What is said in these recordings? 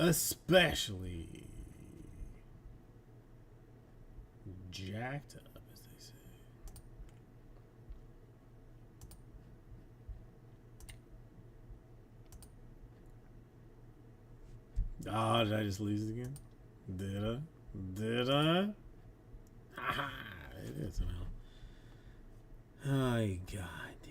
Especially jacked up, as they say. Oh, did I just lose it again? Did I? Did I? Haha! It is somehow. Oh, god damn.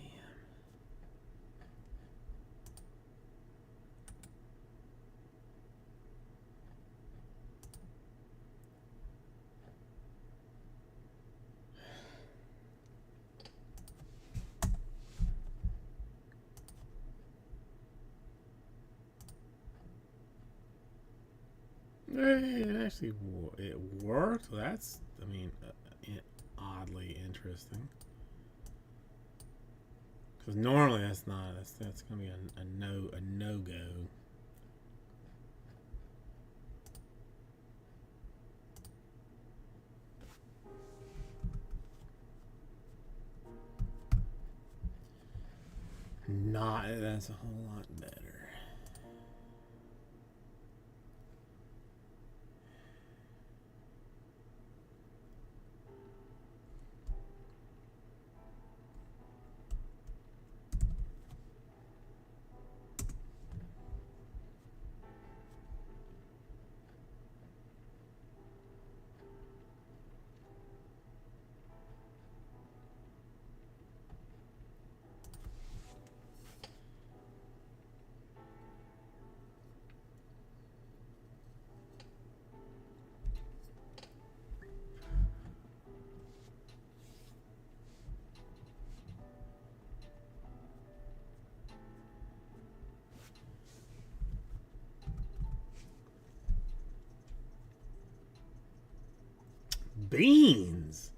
Hey, it actually it worked. That's, I mean, oddly interesting. Because normally that's not. That's gonna be a no go. Not. That's a whole lot better. Beans.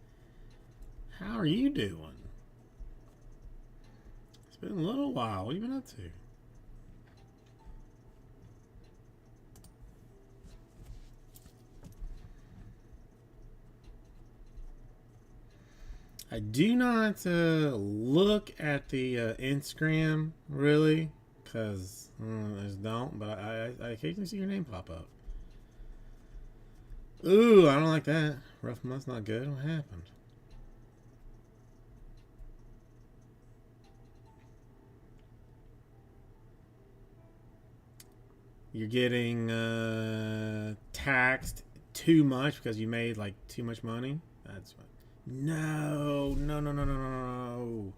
How are you doing? It's been a little while. What have you been up to? I do not look at the Instagram really, because I just don't. But I occasionally see your name pop up. Ooh, I don't like that. Rough month's not good. What happened? You're getting taxed too much because you made like too much money. That's what. No, no, no, no, no, no, no.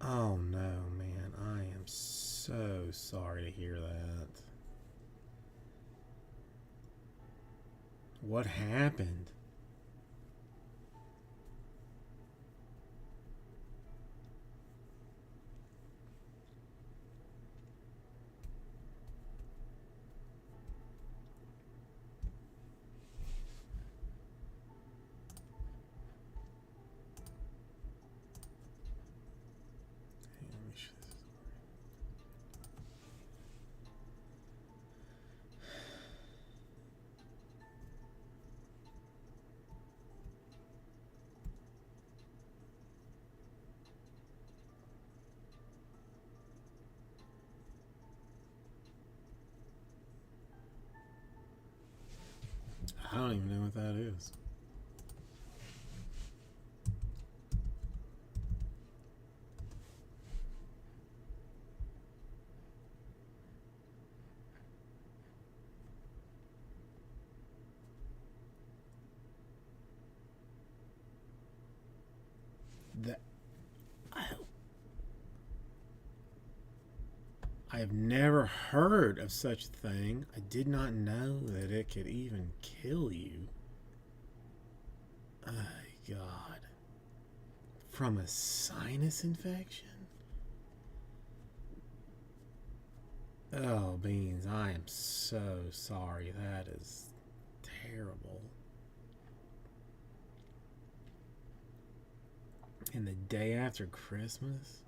Oh no, man. I am so sorry to hear that. What happened? I don't even know what that is. That I have never heard of such a thing. I did not know that it could even kill you. Oh, God. From a sinus infection? Oh, Beans, I am so sorry. That is terrible. And the day after Christmas?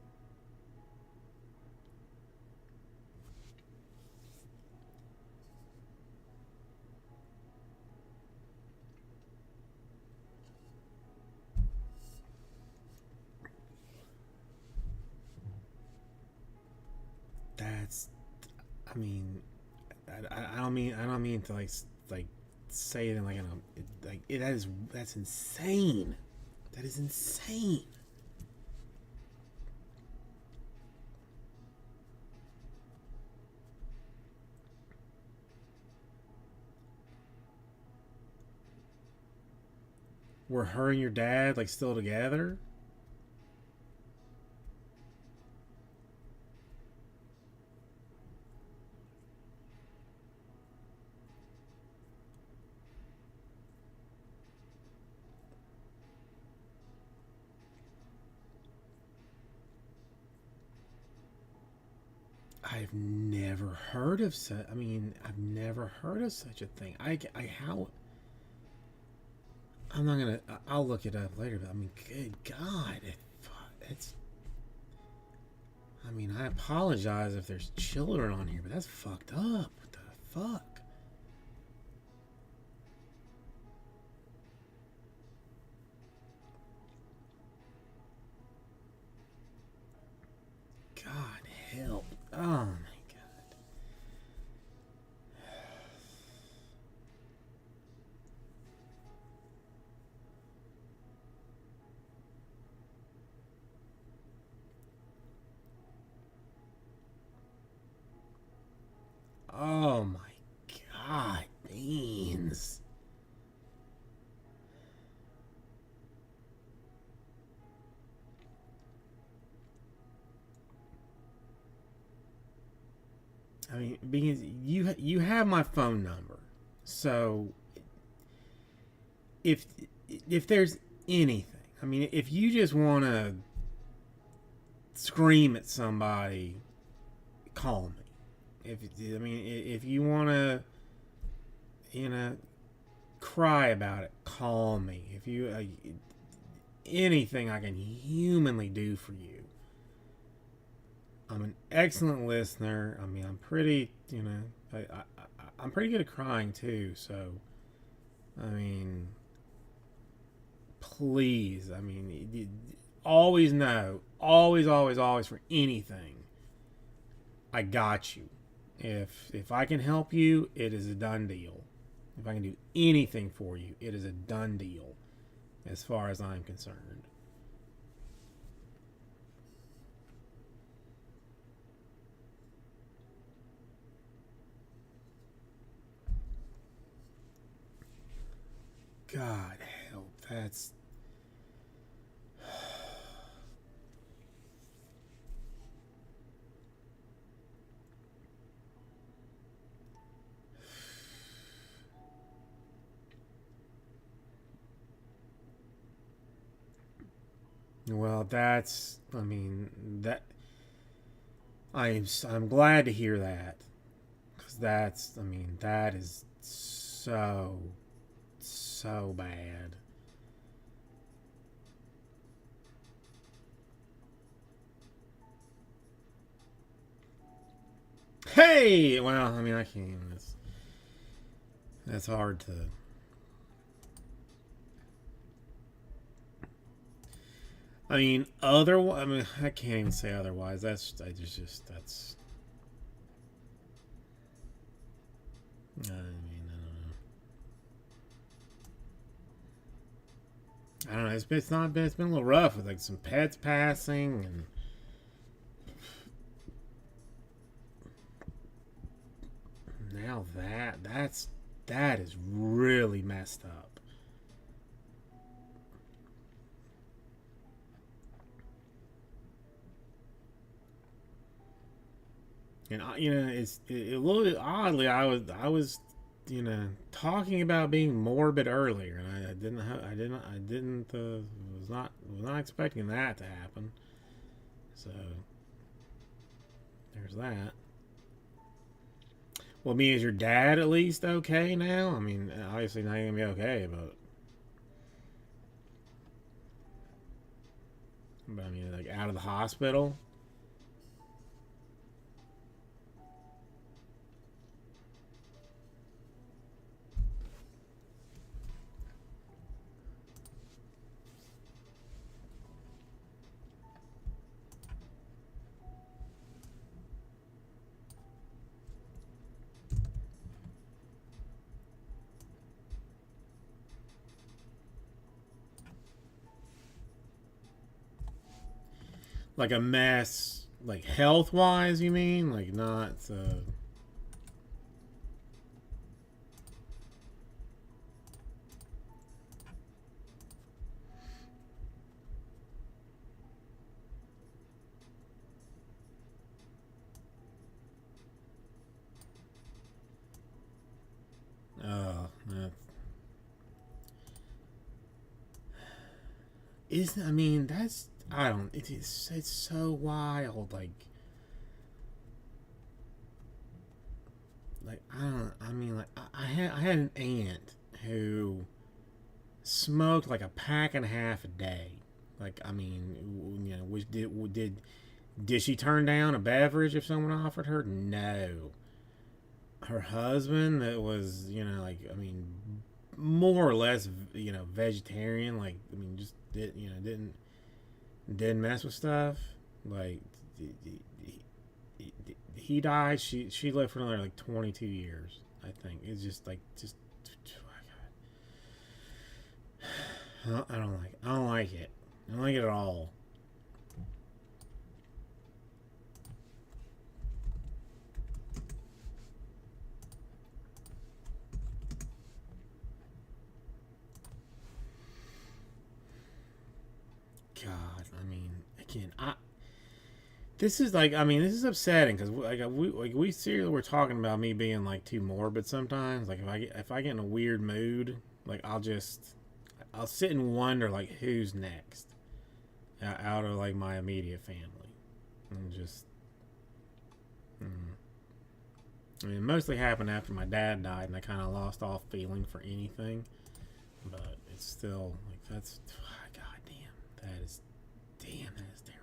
That's, I mean, I don't mean to like say it in like in a like it, that's insane. That is insane. Were her and your dad like still together? I've never heard of such. I mean, I've never heard of such a thing. How? I'm not gonna. I'll look it up later. But I mean, good God, it's. I mean, I apologize if there's children on here, but that's fucked up. What the fuck? God help. Oh my God. Oh my God, Beans. I mean, Beans, you have my phone number, so if if there's anything, I mean, if you just want to scream at somebody, call me. If I mean, if you want to, you know, cry about it, call me. If you anything I can humanly do for you, I'm an excellent listener. I mean, I'm pretty, you know, I'm pretty good at crying too. So, I mean, please, I mean, always know, always for anything, I got you. If I can help you, it is a done deal. If I can do anything for you, it is a done deal, as far as I'm concerned. God help, that's well, that's I mean that I'm glad to hear that because that's I mean that is so bad. Hey, well, I mean I can't even. That's hard to. I mean, otherwise, I mean, I can't even say otherwise. That's. I mean, I don't know. It's not been. It's been a little rough with like some pets passing and now that is really messed up. And you know, a little bit oddly. I was talking about being morbid earlier, and I didn't was not expecting that to happen. So there's that. Well, I mean, is your dad at least okay now? I mean, obviously not gonna be okay, but I mean, like out of the hospital. Like a mess, like health wise, you mean? Like not. That is. I mean, that's. I don't. It's so wild. Like I don't. I mean, like I had an aunt who smoked like a pack and a half a day. Like I mean, which did she turn down a beverage if someone offered her? No. Her husband, that was, like, I mean, more or less, vegetarian. Like, I mean, just didn't mess with stuff. Like, he died. She lived for another like 22 years. I think it's just like just. I don't like. I don't like it. I don't like it at all. God, I mean, again, this is like, I mean, this is upsetting because we seriously were talking about me being like too morbid sometimes. Like if I get in a weird mood, like I'll sit and wonder like who's next out of like my immediate family, and just I mean, it mostly happened after my dad died, and I kind of lost all feeling for anything. But it's still like that's God damn, that is terrible.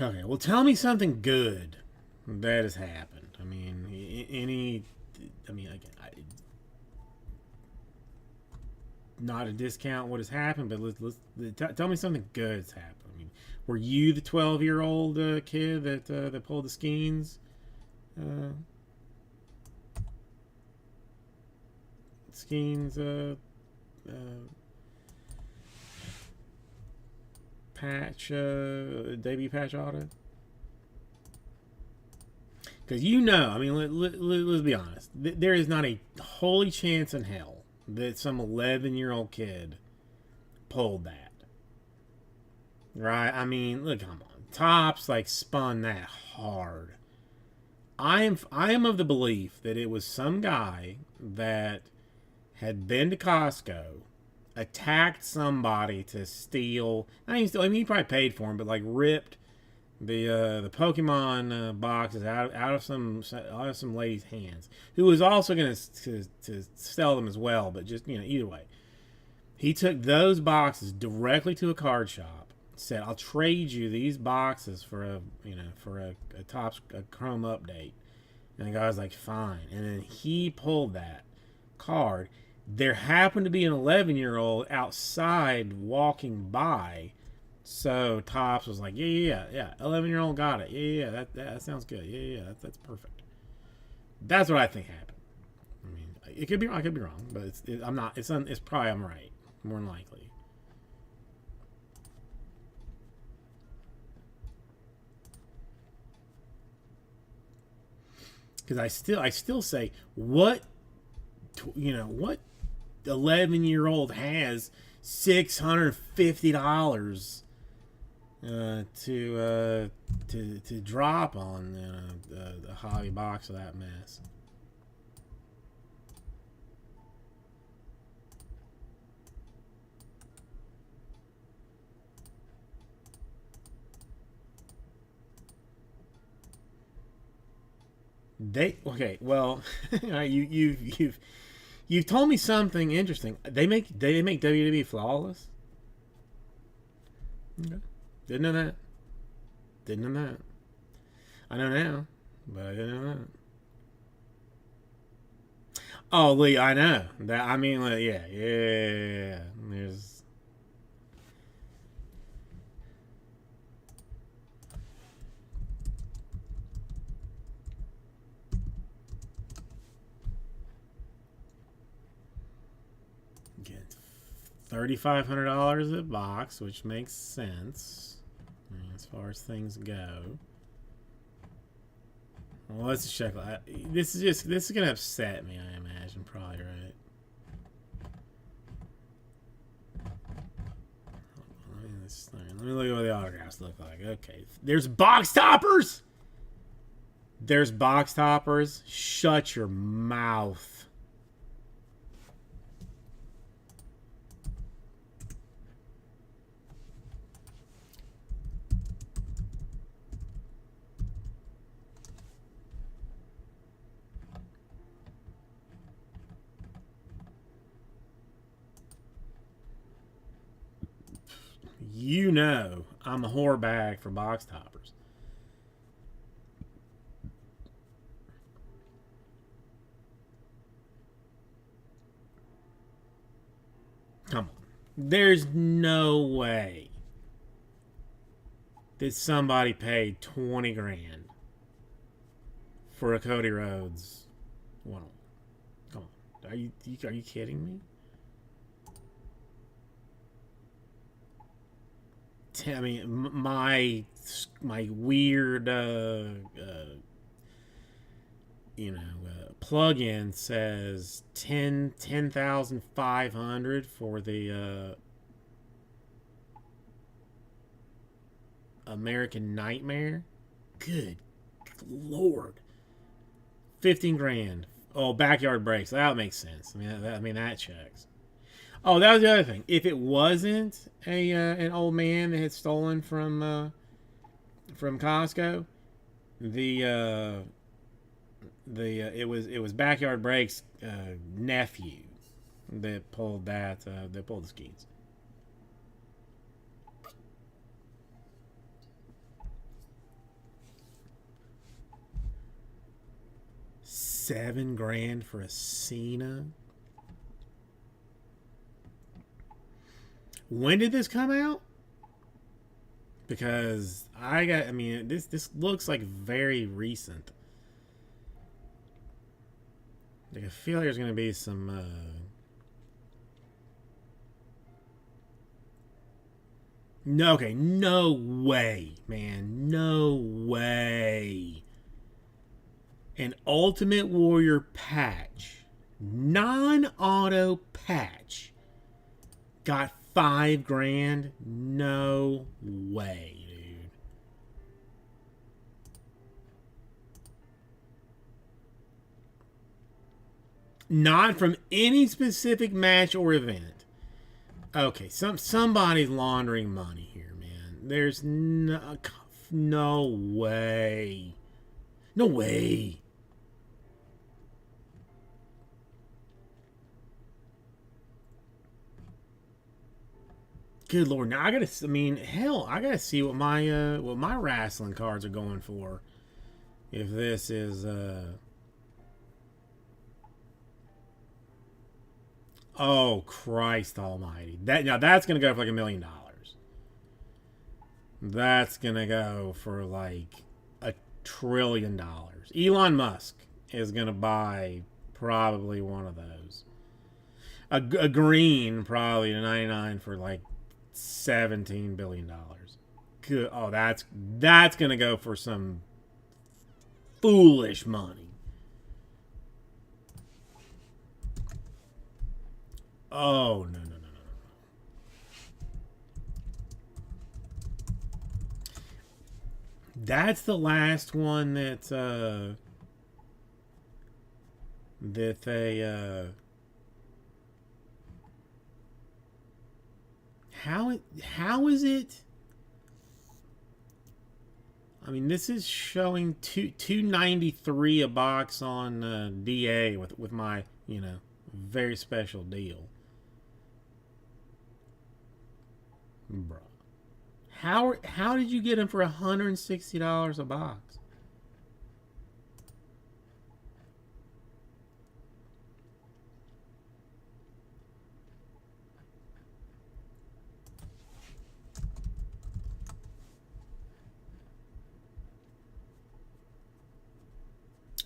Okay, well, tell me something good that has happened. I mean, any. I mean, again, not a discount what has happened, but tell me something good that's happened. I mean, were you the 12-year-old kid that pulled the skeins? Uh, Skeens uh, patch debut patch auto? Because I mean, let's be honest. There is not a holy chance in hell that some 11-year-old kid pulled that. Right? I mean, look, come on. Tops like spun that hard. I am of the belief that it was some guy that had been to Costco, attacked somebody to steal. Not even steal. I mean, he probably paid for him, but like ripped the Pokemon boxes out of some lady's hands, who was also going to sell them as well. But just either way, he took those boxes directly to a card shop. Said, "I'll trade you these boxes for a Topps a Chrome update." And the guy was like, "Fine." And then he pulled that card. There happened to be an 11-year-old outside walking by, so Topps was like, yeah. 11-year-old got it. Yeah. That sounds good. Yeah. That's perfect. That's what I think happened. I mean, it could be wrong. I could be wrong, but I'm not. It's probably I'm right. More than likely. Because I still say what 11-year-old has $650 to drop on the hobby box of that mess. They okay. Well, you've told me something interesting. They make WWE flawless. Okay. Didn't know that. Didn't know that. I know now, but I didn't know that. Oh, Lee, I know that. I mean, like, yeah. There's $3,500 a box, which makes sense as far as things go. Well, let's check. This is gonna upset me, I imagine. Probably right. Let me look at what the autographs look like. Okay, there's box toppers. There's box toppers. Shut your mouth. You know I'm a whore bag for box toppers. Come on. There's no way that somebody paid 20 grand for a Cody Rhodes one. Come on. Are you kidding me? I mean, my weird, plug-in says 10,500 for the American Nightmare. Good Lord. 15 grand. Oh, backyard breaks. That makes sense. I mean that checks. Oh, that was the other thing. If it wasn't an old man that had stolen from Costco, it was Backyard Breaks nephew that pulled the skeets. $7 grand for a Cena. When did this come out? Because this looks like very recent. Like, I feel like there's going to be some no, okay, no way, man. No way. An Ultimate Warrior patch, non-auto patch, got $5 grand? No way, dude. Not from any specific match or event. Okay, somebody's laundering money here, man. There's no way. No way. Good Lord! Now I gotta see what my wrestling cards are going for. If this is oh Christ Almighty! That's gonna go for like $1 million. That's gonna go for like $1 trillion. Elon Musk is gonna buy probably one of those. A green probably a 99 for like $17 billion. Good. Oh, that's gonna go for some foolish money. Oh no. That's the last one that they how is it? I mean, this is showing $293 a box on DA with my very special deal, bro. How did you get them for $160 a box?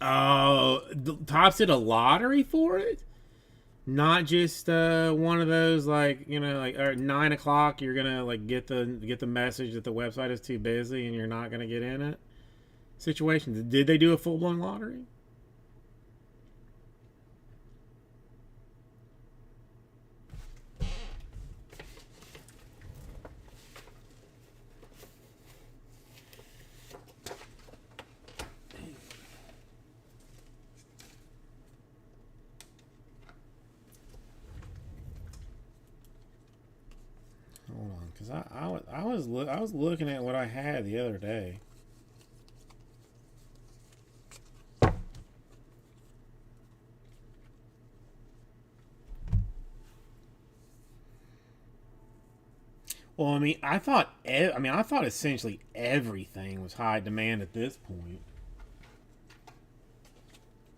Oh, Topps did a lottery for it? Not just one of those like like at 9 o'clock you're gonna like get the message that the website is too busy and you're not gonna get in it. Situations. Did they do a full blown lottery? Hold on, because I was looking at what I had the other day. Well, I thought essentially everything was high demand at this point.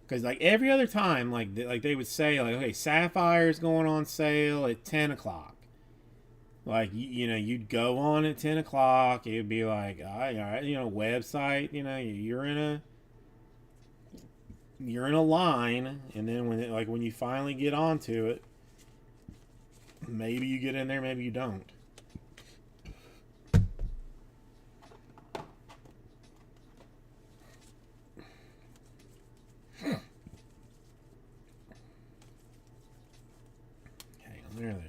Because like every other time, like they would say like, okay, Sapphire's going on sale at 10 o'clock. Like you'd go on at 10 o'clock. It'd be like, all right, website. You're in a line, and then when you finally get onto it, maybe you get in there, maybe you don't. Hang on, there they are.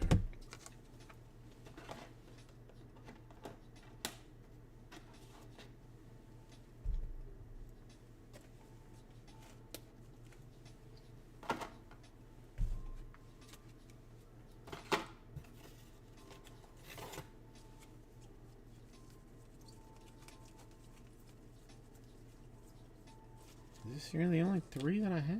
Is this really the only three that I have?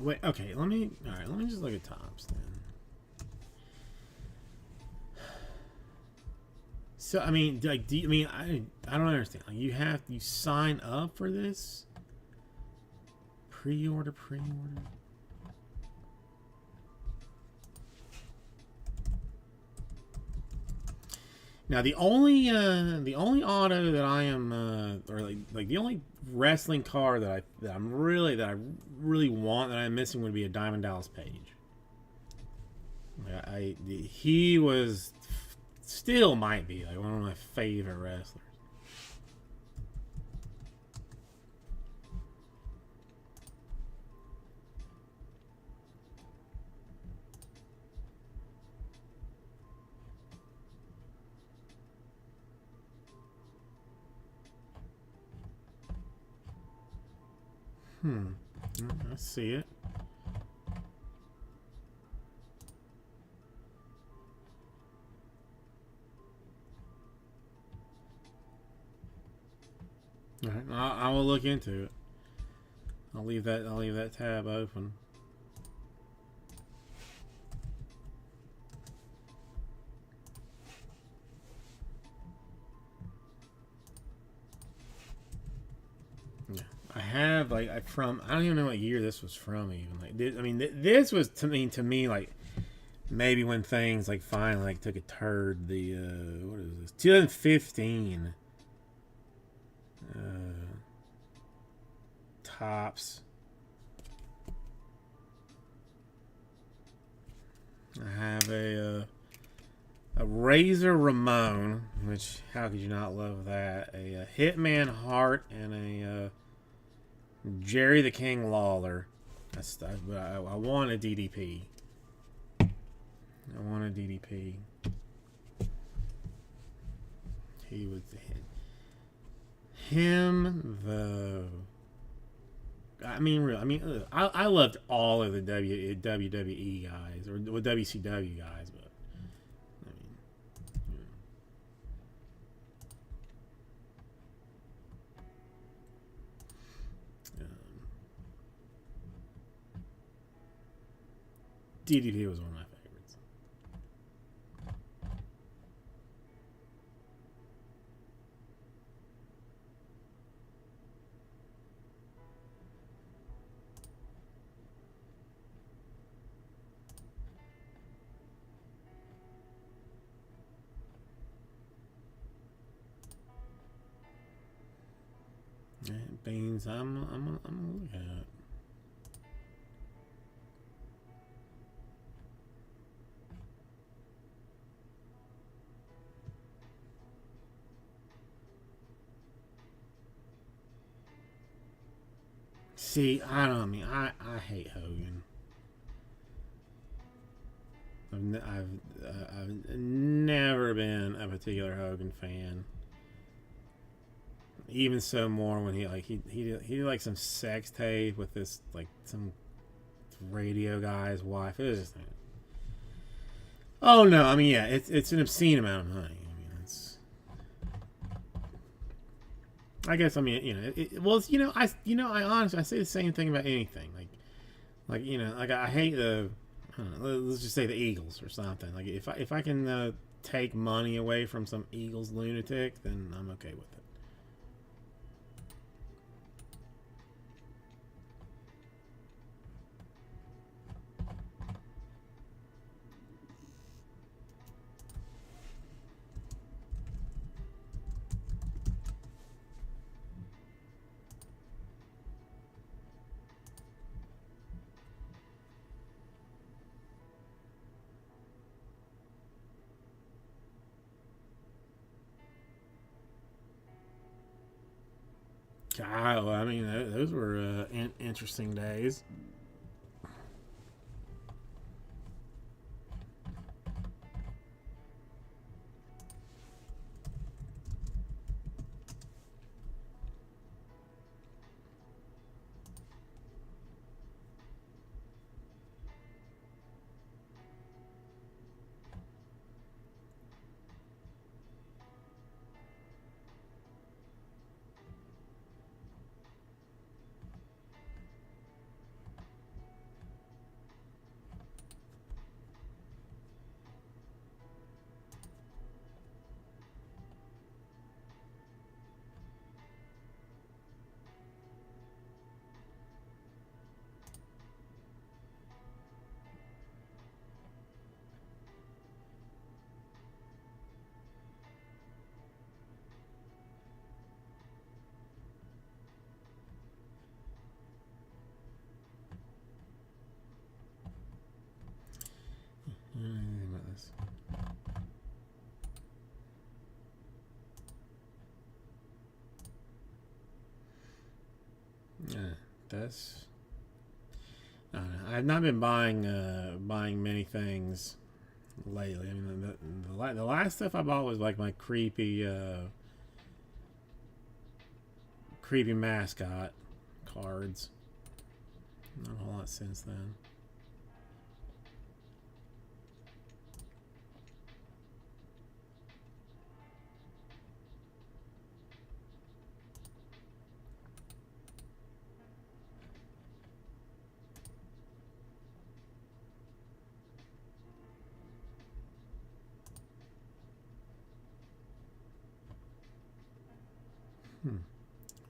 Wait, okay, let me just look at tops then. So I mean, like, I don't understand. Like, you sign up for this pre-order. Now the only auto that I am or like the only wrestling car that I really want that I'm missing would be a Diamond Dallas Page. He was still might be like one of my favorite wrestlers. I see it. All right, I will look into it. I'll leave that tab open. Yeah, I have I don't even know what year this was from even. This was to me like maybe when things like finally like took a turd. The what is this? 2015. Tops. I have a Razor Ramon, which how could you not love that? A Hitman Hart and a Jerry the King Lawler. I want a DDP. I want a DDP. He was him though. I loved all of the WWE guys or WCW guys, but I mean, DDP was one of my favorites. Beans, I'm gonna look at it. See, I don't. I mean, I hate Hogan. I've never been a particular Hogan fan. Even so, more when he did like some sex tape with this like some radio guy's wife. It was just. Oh no! I mean, yeah, it's an obscene amount of money. I mean, it's. I guess I mean well I honestly I say the same thing about anything like I hate the I don't know, let's just say the Eagles or something like if I can take money away from some Eagles lunatic, then I'm okay with it. God, well, I mean those were interesting days. I don't know anything about this. That's I don't know. I've not been buying many things lately. I mean, the last stuff I bought was like my creepy mascot cards. Not a whole lot since then.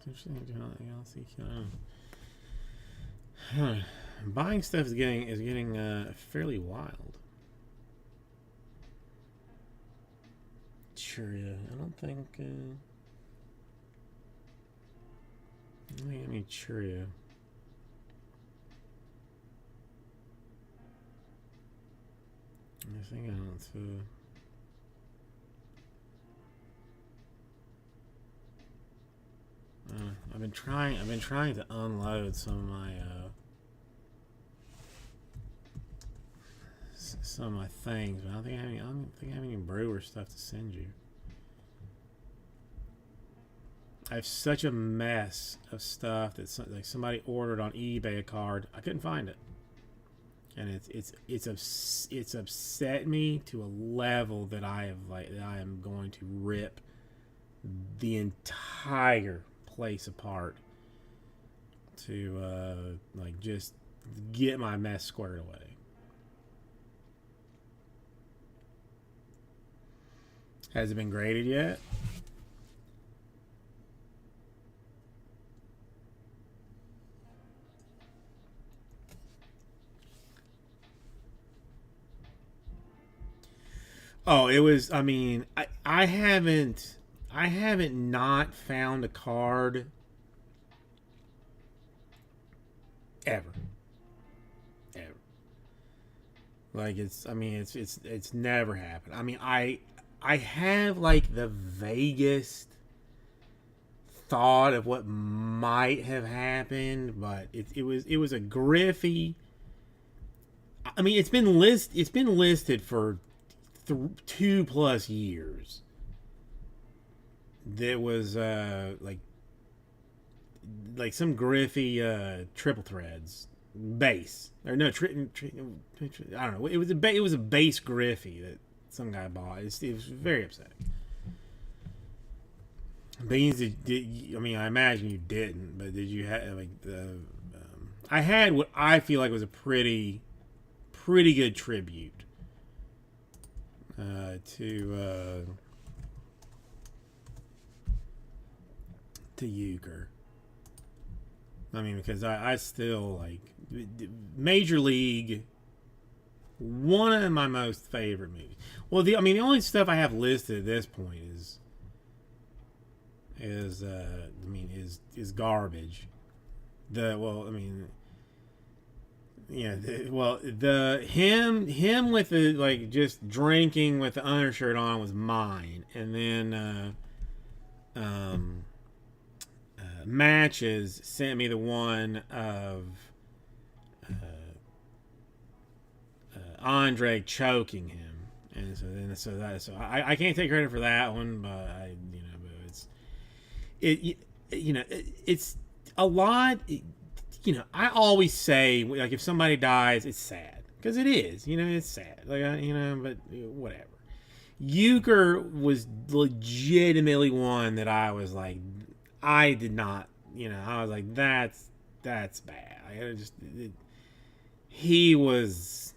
It's interesting doing anything else. Buying stuff is getting fairly wild. Sure, yeah. I don't think any Churia. I think I don't. I've been trying to unload some of my things, but I don't think I have any brewer stuff to send you. I have such a mess of stuff that like somebody ordered on eBay a card. I couldn't find it, and it's upset me to a level that I am going to rip the entire place apart to like just get my mess squared away. Has it been graded yet? Oh, it was. I mean, I haven't not found a card ever, ever. Like I mean, it's never happened. I mean, I have like the vaguest thought of what might have happened, but it was a Griffey. I mean, it's been listed for 2+ years. There was like some Griffey triple threads base or no I don't know. It was a base Griffey that some guy bought. It was very upsetting. Beans, I mean, I imagine you didn't, but did you have like the? I had what I feel like was a pretty good tribute to Euchre. I mean, because I still like Major League. One of my most favorite movies. Well, the only stuff I have listed at this point is garbage. Him with the like just drinking with the undershirt on was mine, and then Matches sent me the one of Andre choking him, and I can't take credit for that one, but it's a lot. I always say like if somebody dies, it's sad because it is. It's sad. Like but whatever. Euchre was legitimately one that I was like, I did not. I was like, that's bad. He was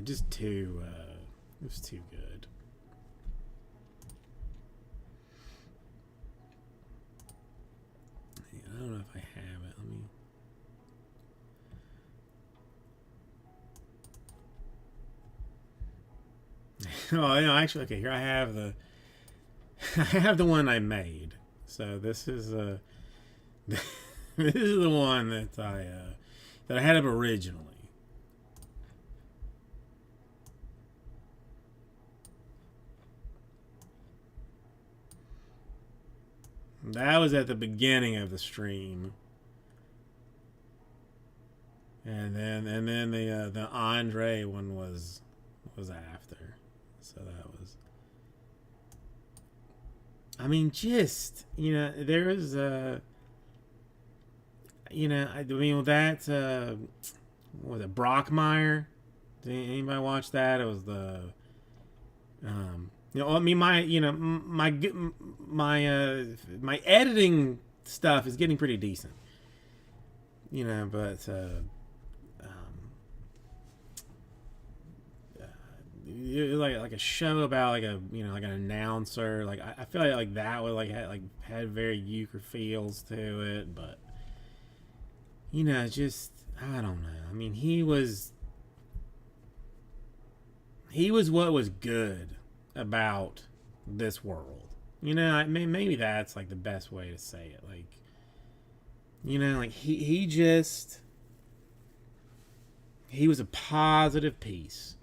just too. It was too good. I don't know if I have it. Let me. Oh, actually, okay. Here I have the one I made. So this is this is the one that I had up originally. That was at the beginning of the stream, and then the Andre one was after. So that was. I mean, just there was that what was it, Brockmire? Did anybody watch that? It was the I mean, my editing stuff is getting pretty decent. But like a show about like like an announcer. Like I feel like that would had very Euchre feels to it, but just I don't know. I mean, he was what was good about this world. Maybe that's like the best way to say it. Like, like he was a positive piece,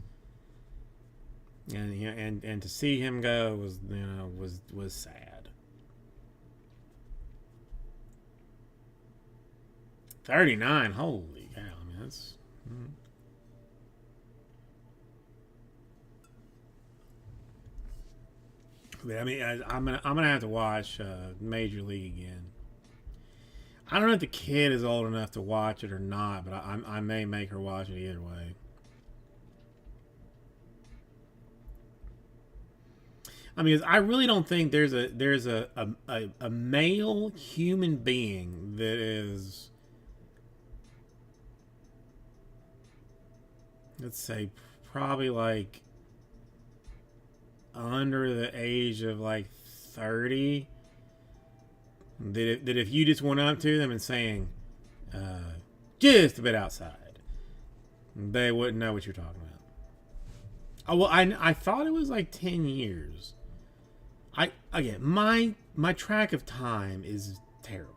and to see him go was sad. 39, holy cow! I mean that's. I mean, I'm gonna have to watch Major League again. I don't know if the kid is old enough to watch it or not, but I may make her watch it either way. I mean, I really don't think there's a male human being that is, let's say, probably like under the age of like 30 that if you just went up to them and saying just a bit outside, they wouldn't know what you're talking about. Oh, well, I thought it was like 10 years. My track of time is terrible.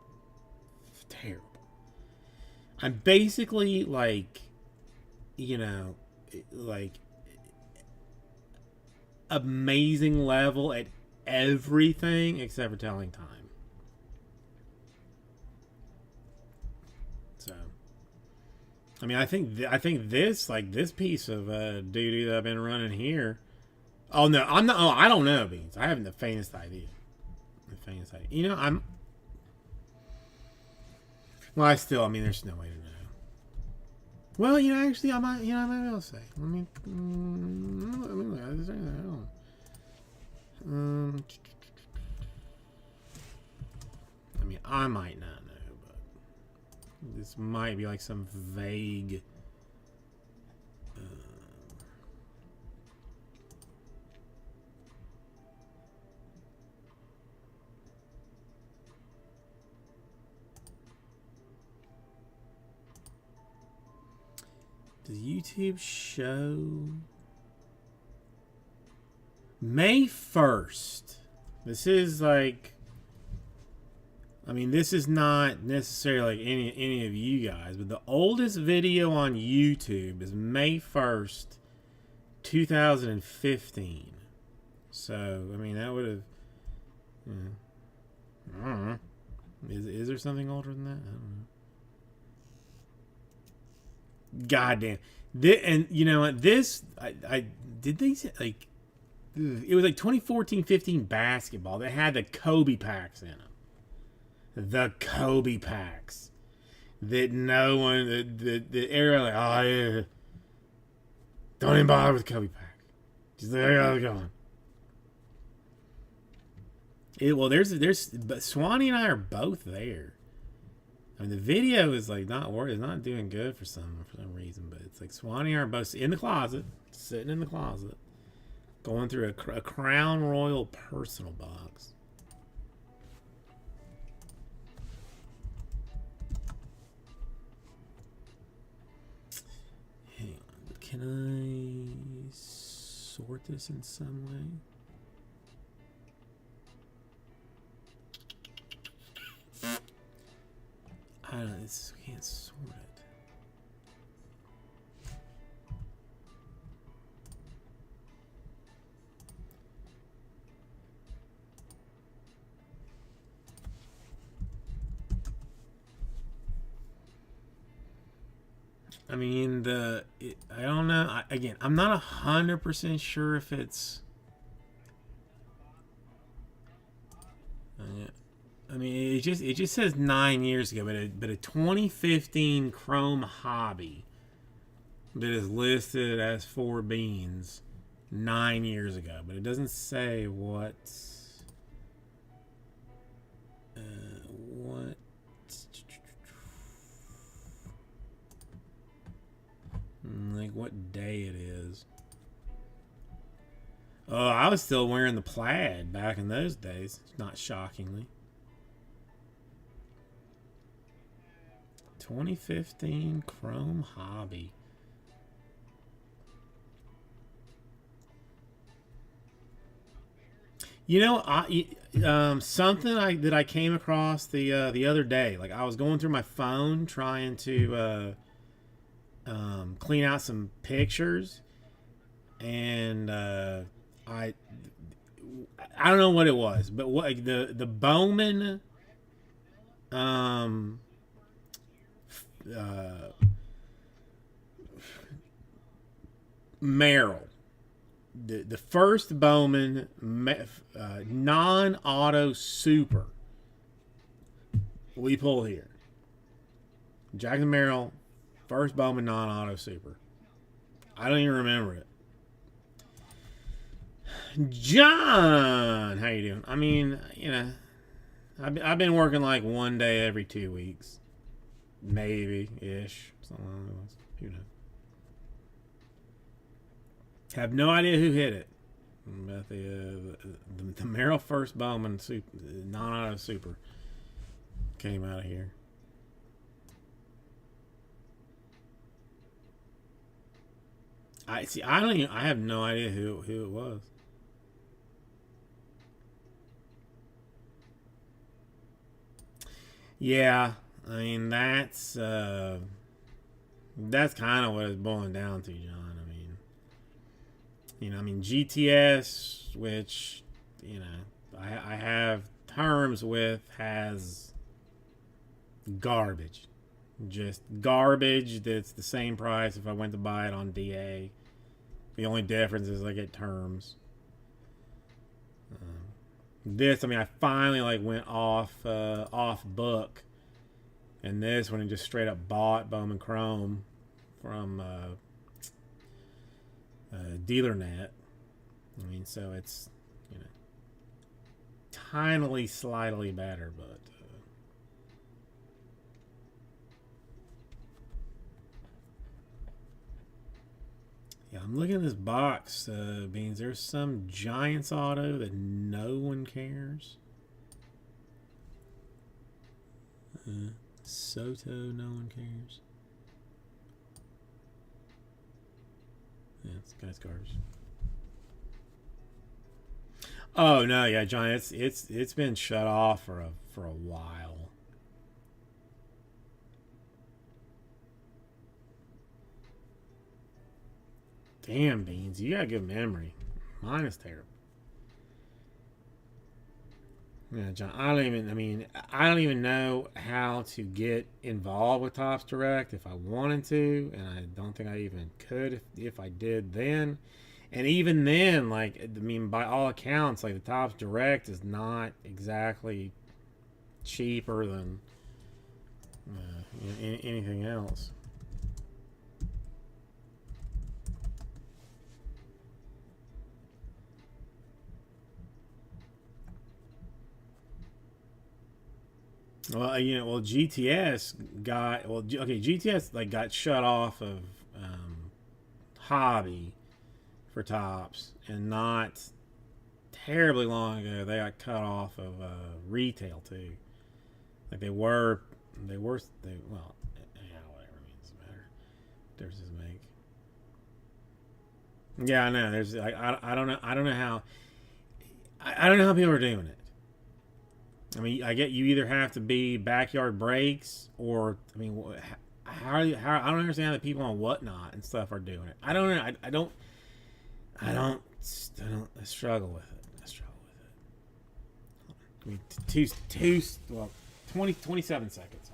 I'm basically like, you know, like amazing level at everything except for telling time. So, I mean, I think this like this piece of doo doo that I've been running here. Oh no, I'm not. Oh, I don't know, Beans. I haven't the faintest idea. The faintest idea. You know, I'm. Well, I still. I mean, there's no way to know. Well, you know, actually, I might. You know, I might be able to say. Let me. I mean, I might not know, but this might be like some vague. Does YouTube show May 1st? This is like, I mean, this is not necessarily like any of you guys, but the oldest video on YouTube is May 1st, 2015. So, I mean, that would have. I don't know. Is there something older than that? I don't know. Goddamn. And you know what? This, I did they say, like, it was like 2014-15 basketball that had the Kobe packs in them. The Kobe packs. That no one, the area like, oh yeah, don't even bother with Kobe pack. Just there you go. Well, but Swanee and I are both there. I mean, the video is like it's not doing good for some reason, but it's like Swanee and I are both in the closet, sitting in the closet, going through a Crown Royal personal box. Hang on, can I sort this in some way? I don't know, I can't sort it. I mean, I don't know. Again, I'm not 100% sure if it's. I mean, it just says 9 years ago, but a 2015 Chrome Hobby that is listed as 4 beans 9 years ago, but it doesn't say what like what day it is. Oh, I was still wearing the plaid back in those days, not shockingly. 2015 Chrome Hobby. You know, something that I came across the other day. Like I was going through my phone trying to clean out some pictures, and I don't know what it was, but what the Bowman Merrill, the first Bowman non-auto super we pull here. Jackson Merrill, first Bowman non-auto super. I don't even remember it. John, how you doing? I mean, you know, I've been working like one day every 2 weeks, maybe ish, something like that. Who knows? Have no idea who hit it. About the Merrill first Bowman super, non-auto super came out of here. I see. I don't even. I have no idea who it was. Yeah. I mean, that's kind of what it's boiling down to, John. I mean, GTS, which, I have terms with, has garbage. Just garbage that's the same price if I went to buy it on DA. The only difference is I get terms. I finally went off book, and this one I just straight up bought Bowman Chrome from DealerNet. So it's tinily, slightly better, but yeah, I'm looking at this box, Beans. There's some Giants auto that no one cares. Soto, no one cares. Yeah, this guy's garbage. Oh no, yeah, John, it's been shut off for a while. Damn, Beans, you got a good memory. Mine is terrible. Yeah, John, I don't even know how to get involved with Topps Direct if I wanted to, and I don't think I even could if I did then. And even then, by all accounts, the Topps Direct is not exactly cheaper than anything else. Well, GTS got shut off of hobby for Topps, and not terribly long ago they got cut off of retail too. Well, yeah, whatever, means matter. There's his make. Yeah, I know. I don't know how. I don't know how people are doing it. I get you either have to be backyard breaks, or how I don't understand how the people on Whatnot and stuff are doing it. I don't know. I struggle with it. Well, 27 seconds.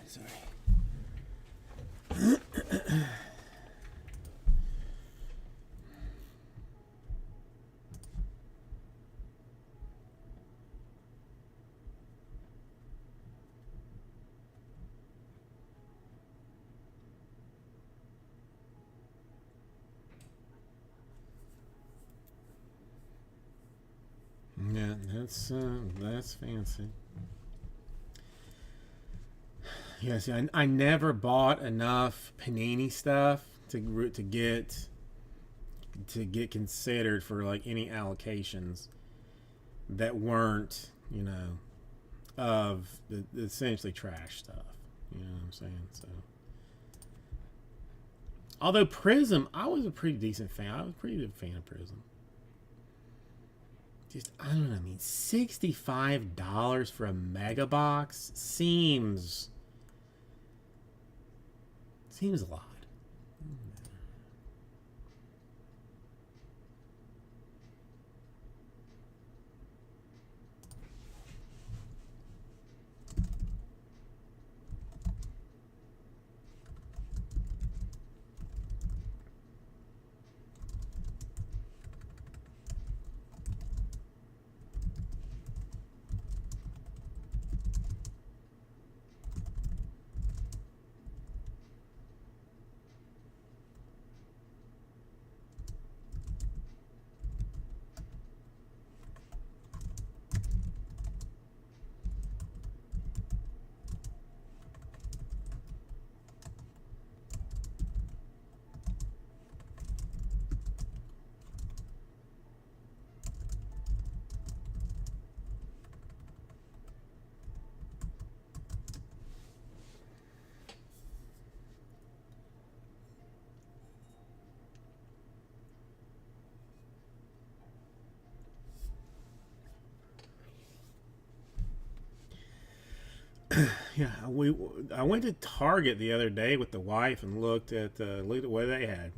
Sorry. Yeah, that's fancy. Yeah, see, I never bought enough Panini stuff to get to get considered for like any allocations that weren't, of the essentially trash stuff. You know what I'm saying? So, although Prism, I was a pretty decent fan. I was a pretty good fan of Prism. Just, I don't know. I mean, $65 for a mega box seems a lot. Yeah, I went to Target the other day with the wife and looked at what they had.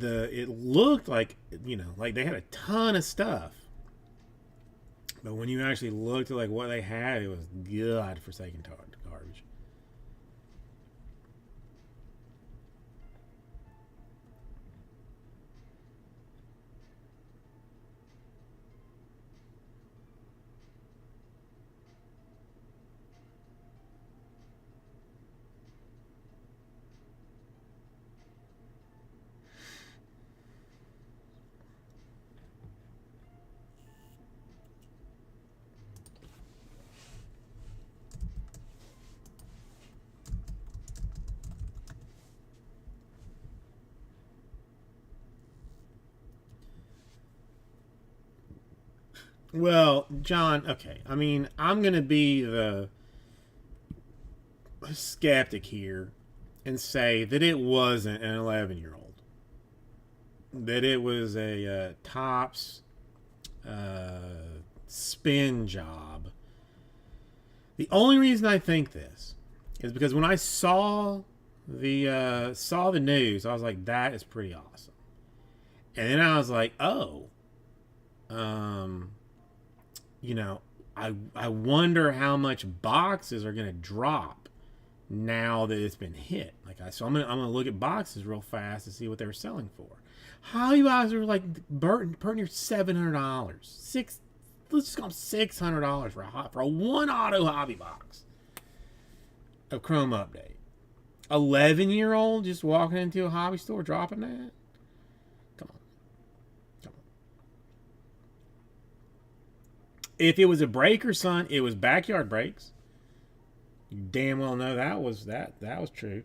It looked like, like they had a ton of stuff, but when you actually looked at like what they had, it was godforsaken garbage. Well, John, okay. I mean, I'm going to be the skeptic here and say that it wasn't an 11-year-old. That it was a Tops spin job. The only reason I think this is because when I saw the news, I was like, that is pretty awesome. And then I was like, oh, I wonder how much boxes are going to drop now that it's been hit. So I'm gonna look at boxes real fast to see what they were selling for. How you guys are like burning your $700, let's just go $600 for a one auto hobby box of Chrome Update. 11-year-old just walking into a hobby store dropping that. Come on. If it was a breaker, son, it was Backyard Breaks. You damn well know that was true.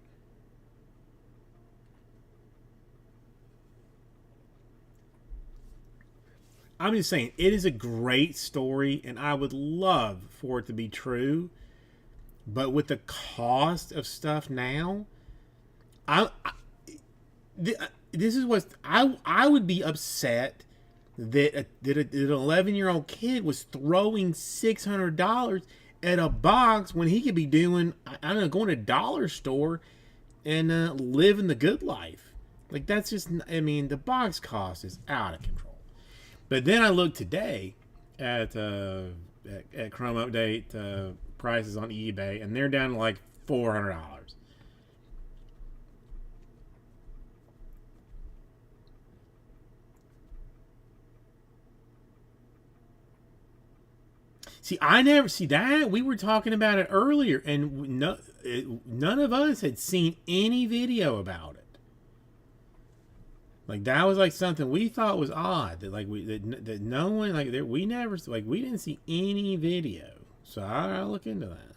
I'm just saying, it is a great story, and I would love for it to be true. But with the cost of stuff now, this is what I would be upset that an 11-year-old kid was throwing $600 at a box when he could be doing, I don't know, going to a dollar store and living the good life. Like, that's just, I mean, the box cost is out of control. But then I looked today at Chrome Update prices on eBay, and they're down to like $400. See, I never see that. We were talking about it earlier, and none of us had seen any video about it. Like, that was like something we thought was odd, that no one, we didn't see any video. So I'll look into that.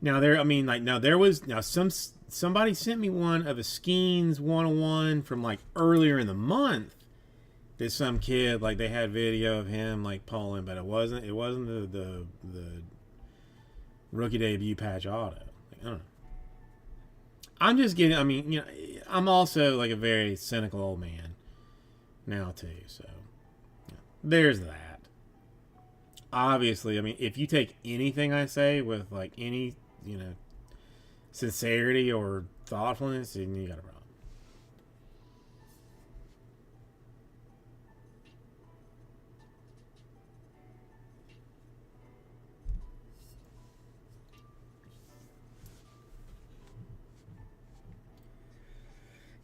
Now there was some somebody sent me one of a Skeens 101 from like earlier in the month. That some kid, like, they had video of him like pulling, but it wasn't the rookie debut patch auto. Like, I don't know. I'm just getting. I mean, I'm also like a very cynical old man now too. So there's that. Obviously, I mean, if you take anything I say with like any sincerity or thoughtfulness, then you got a problem.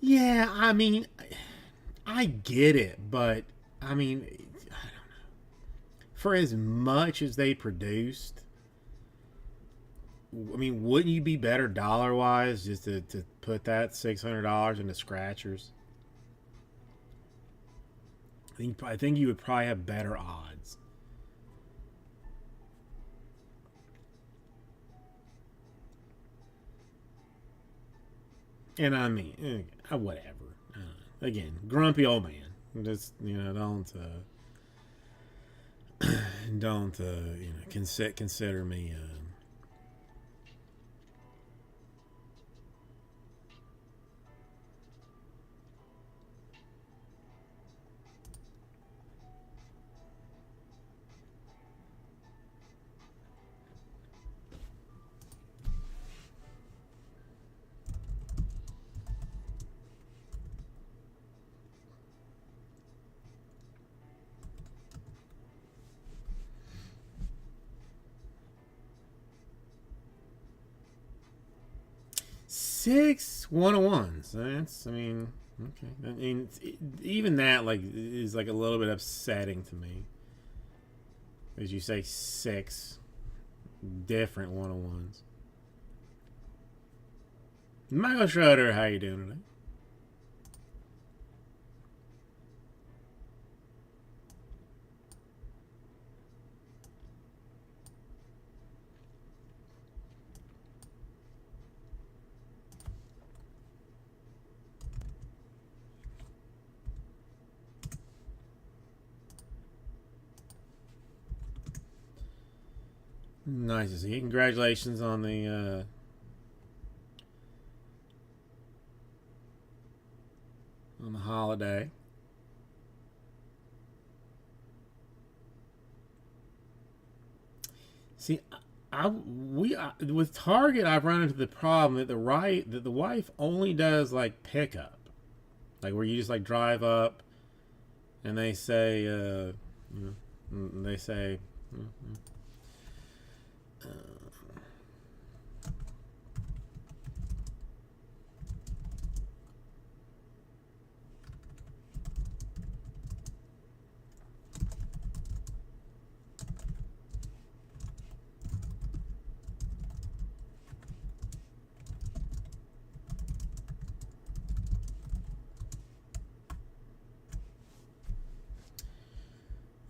Yeah, I mean, I get it, but I mean, for as much as they produced, I mean, wouldn't you be better dollar wise just to put that $600 into scratchers? I think you would probably have better odds. And I mean, whatever. Again, grumpy old man. Just don't consider me. Six 101s. That's, I mean, okay. I mean, even that like is like a little bit upsetting to me. As you say, six different 101s. Michael Schroeder, how you doing today? Nice to see you. Congratulations on the holiday. See, with Target, I've run into the problem that the wife only does like pickup, like where you just like drive up, and they say, they say.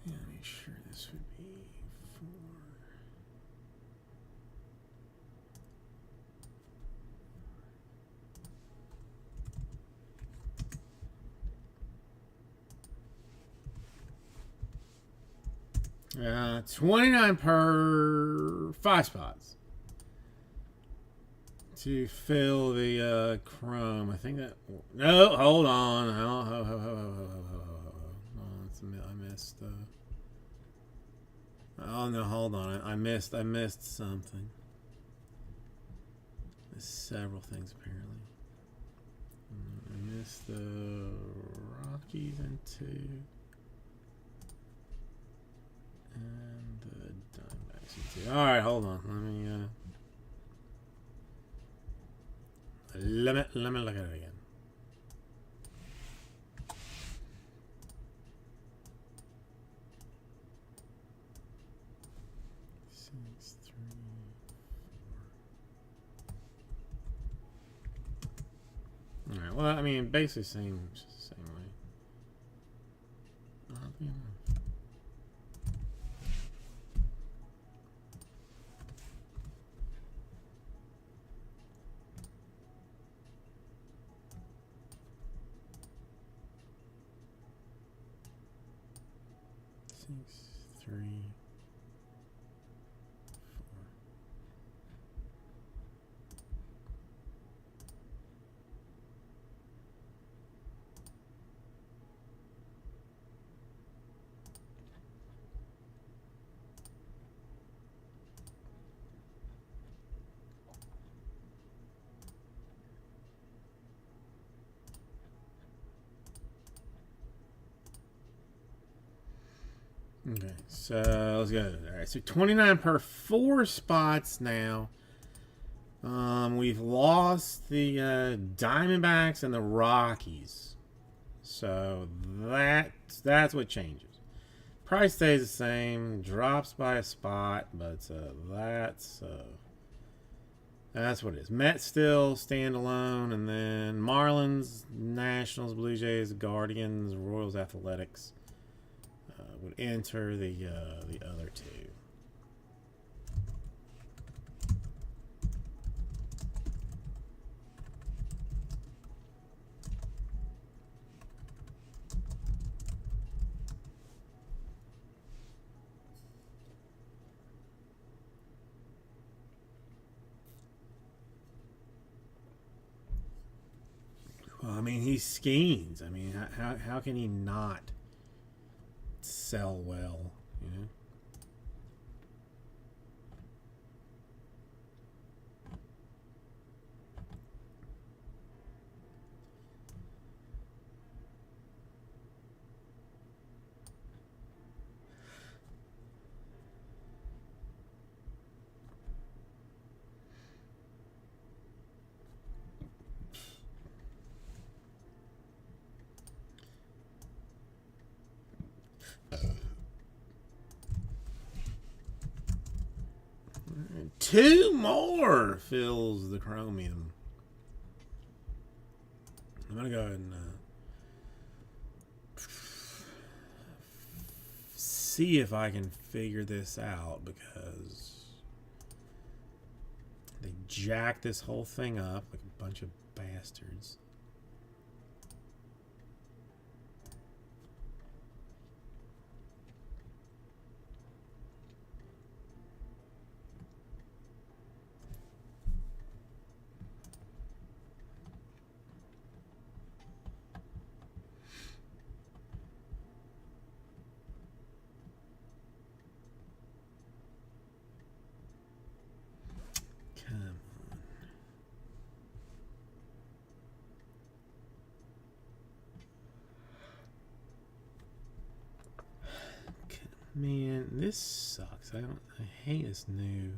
Make sure this would be for 29 per 5 spots to fill the chrome. I think that. No, hold on. I missed. Oh no, hold on. I missed something. There's several things apparently. I missed the Rockies in 2. And the Diamondbacks in 2. All right, hold on. Let me look at it again. Alright, well, I mean, basically same way. 3, 4. Okay, so let's go. All right, so 29 per 4 spots now. We've lost the Diamondbacks and the Rockies, so that's what changes. Price stays the same, drops by a spot, but that's what it is. Mets still standalone, and then Marlins, Nationals, Blue Jays, Guardians, Royals, Athletics would enter the other two. Well, I mean, he schemes. I mean, how can he not sell well? You know. Two more fills the chromium. I'm gonna go ahead and see if I can figure this out, because they jacked this whole thing up like a bunch of bastards. Man, this sucks. I hate this new.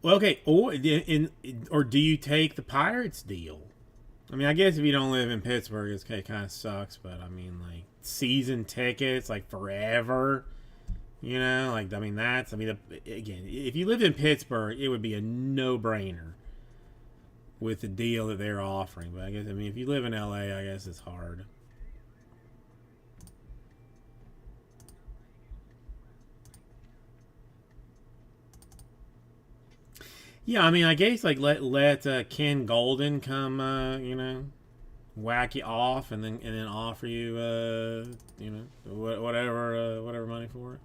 Well, okay, or do you take the Pirates deal? I mean, I guess if you don't live in Pittsburgh, it kind of sucks. But I mean, like season tickets, like forever. You know, like again, if you lived in Pittsburgh, it would be a no-brainer with the deal that they're offering. But if you live in LA, I guess it's hard. Yeah, I mean, I guess like let Ken Golden come, whack you off, and then offer you, whatever money for it.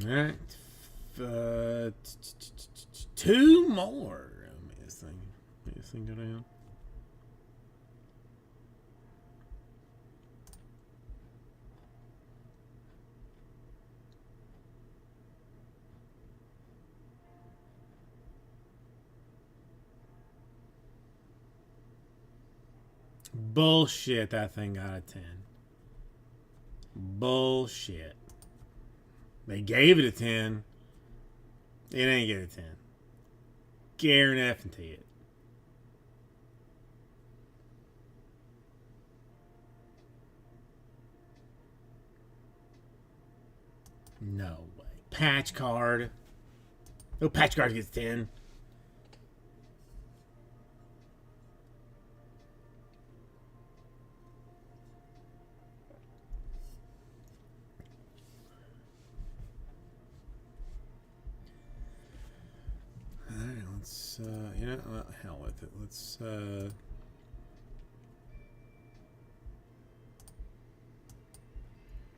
All right, two more. Make this thing go down. Bullshit, that thing got a 10. Bullshit. They gave it a 10. It ain't get a 10. Guarantee it. No way. Patch card. No patch card gets 10. Alright, let's, you know, well, hell with it. Let's,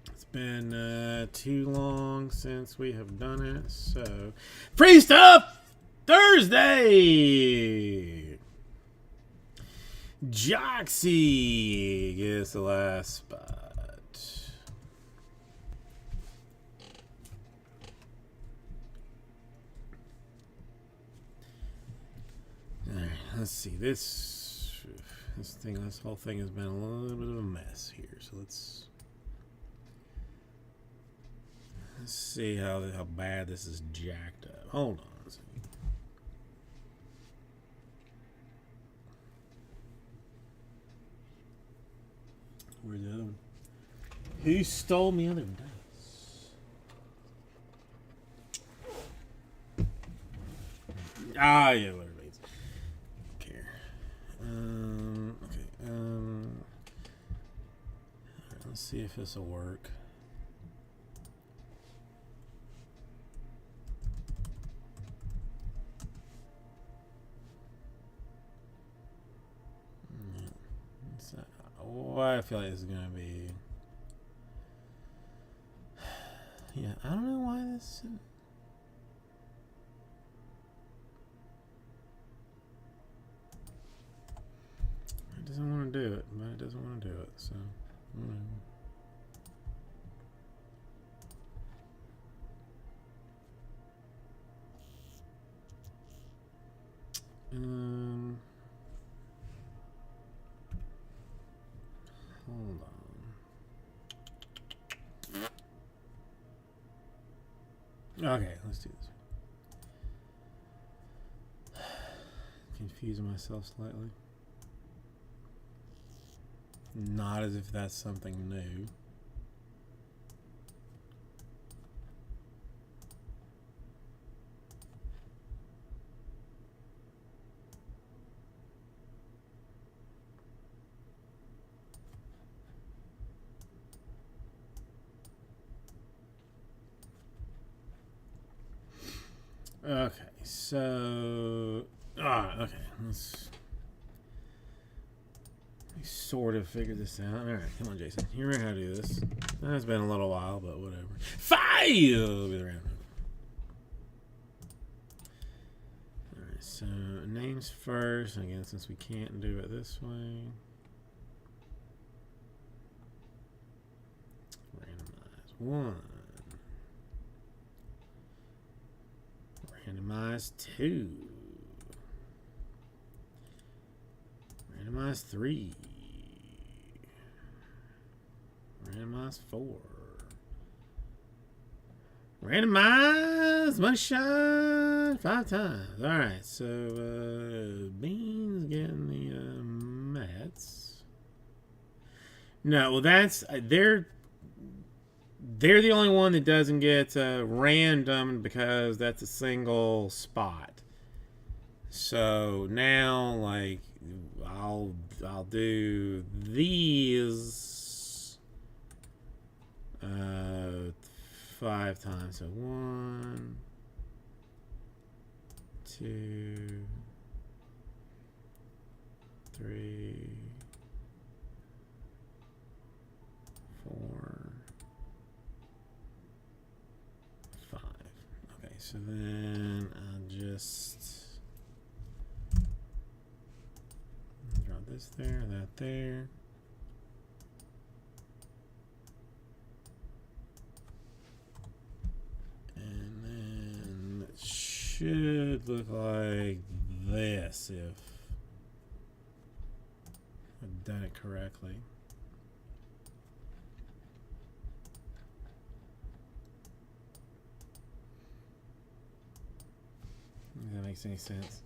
it's been, too long since we have done it, so. Free stuff! Thursday! Joxy gets the last spot. Alright, let's see. This whole thing has been a little bit of a mess here. So let's see how bad this is jacked up. Hold on a second. Where's the other one? Who stole me other dice? Ah, yeah, whatever. Care. Okay. Right, let's see if this will work. Well, I feel like this is gonna be. Yeah, I don't know why this. It doesn't want to do it, but it doesn't want to do it, so. Hold on. Okay, let's do this. Confusing myself slightly. Not as if that's something new. Okay, so okay, let's sort of figure this out. All right, come on, Jason. You remember how to do this? It's been a little while, but whatever. 5 will be the round. All right, so names first. Again, since we can't do it this way, randomize 1. Randomize 2. Randomize 3. Randomize 4. Randomize money shot 5 times. Alright, so Bean's getting the Mets. No, well that's they're the only one that doesn't get random because that's a single spot. So now, like, I'll do these 5 times. So 1, 2, 3, 4. 5. Okay, so then I'll just draw this there, that there. And then it should look like this if I've done it correctly. If that makes any sense.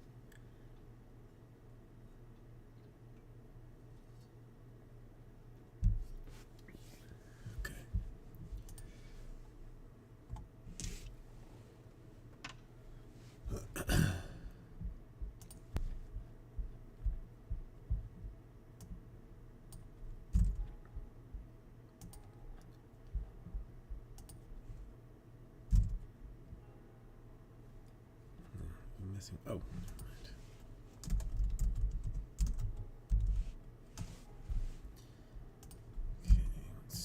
Missing. Oh. Okay,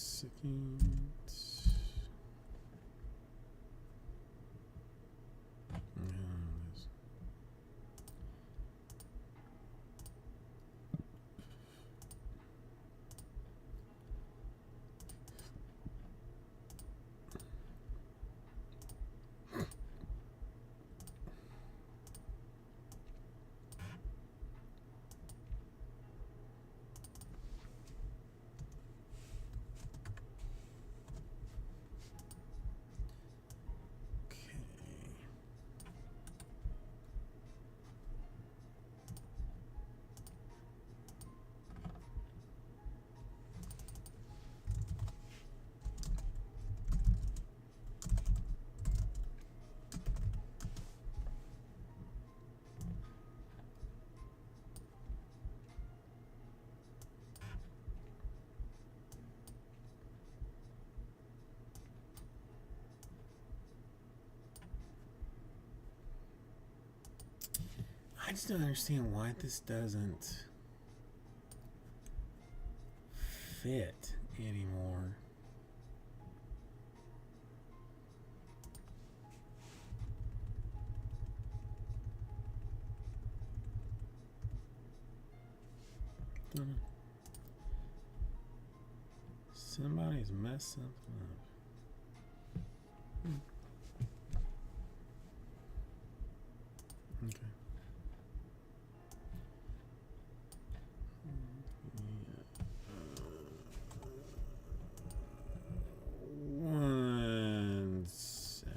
1 second. I just don't understand why this doesn't fit anymore. Somebody's messed something up. Okay. One second.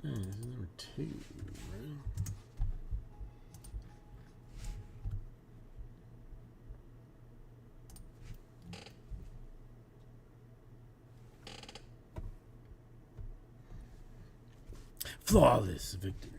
This is number 2, right? Flawless victory.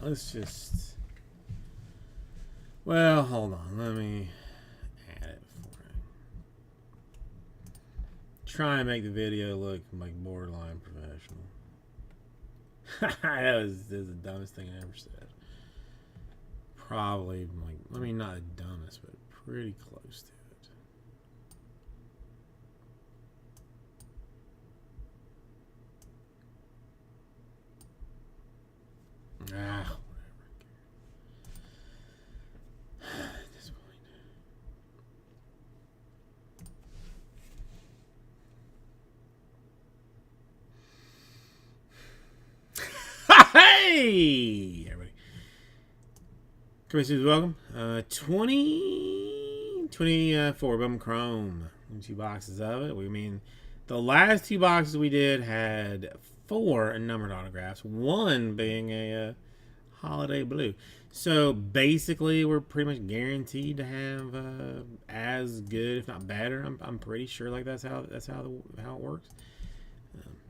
Let's just. Well, hold on. Let me add it for it. Try and make the video look like borderline professional. that was the dumbest thing I ever said. Probably, like, I mean, not the dumbest, but pretty close to it. Ah. Hey, everybody. Commissioners, welcome. 24 Bum Chrome. 2 boxes of it. We mean the last 2 boxes we did had 4 numbered autographs. 1 being a Holiday Blue. So basically, we're pretty much guaranteed to have as good, if not better. I'm pretty sure like that's how it works.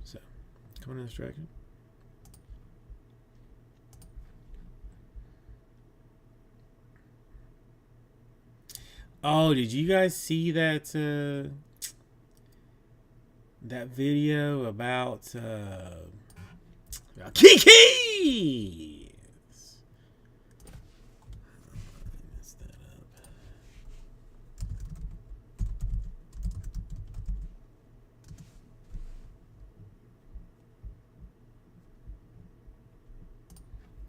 So coming in this direction. Oh, did you guys see that that video about Kiki? Messed that up.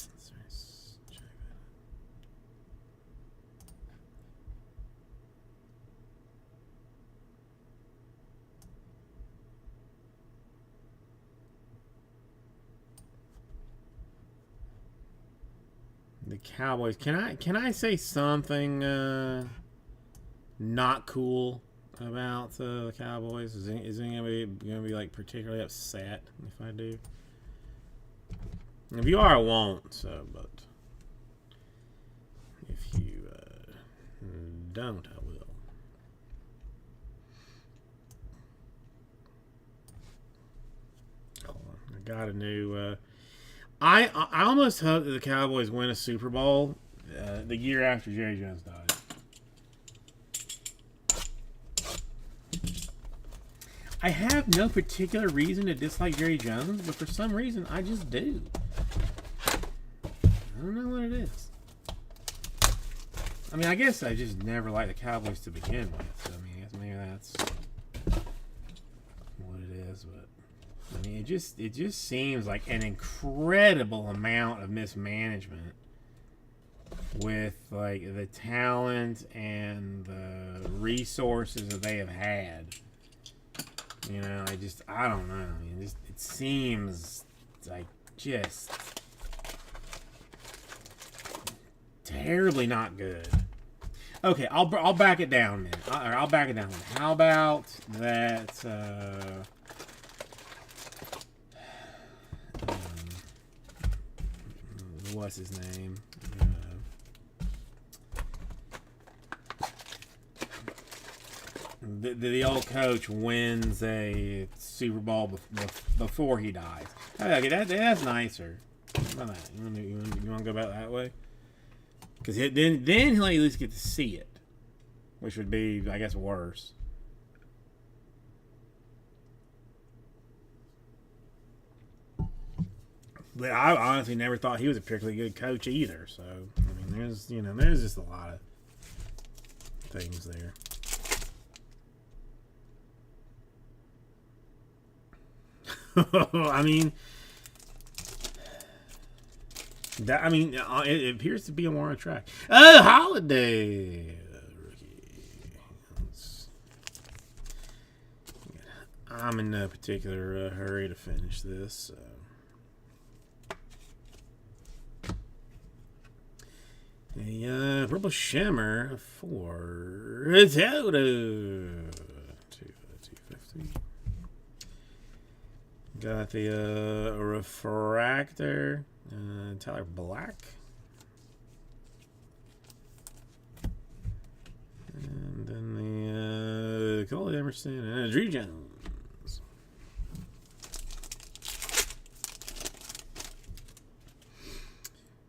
Let's check that out. The Cowboys. Can I say something not cool about the Cowboys? Is anybody gonna be like particularly upset if I do? If you are, I won't. So, but if you don't, I will. Hold on. I got a new. I almost hope that the Cowboys win a Super Bowl the year after Jerry Jones died. I have no particular reason to dislike Jerry Jones, but for some reason I just do. I don't know what it is. I mean, I guess I just never liked the Cowboys to begin with. So, I mean, I guess maybe that's what it is. But I mean, it just seems like an incredible amount of mismanagement with like the talent and the resources that they have had. You know, I don't know. I mean, it seems like just terribly not good. Okay, I'll back it down then. I'll back it down. How about that? What's his name? The old coach wins a Super Bowl before he dies. Okay, that's nicer. How about that? You want to go about that way? Because then he'll at least get to see it, which would be, I guess, worse. But I honestly never thought he was a particularly good coach either. So I mean, there's just a lot of things there. I mean, it appears to be a more on track. Oh, Holiday rookie. I'm in no particular hurry to finish this. So. A purple shimmer for Toto. 250. Got the refractor, Tyler Black. And then the Cole Emerson and Drew Jones.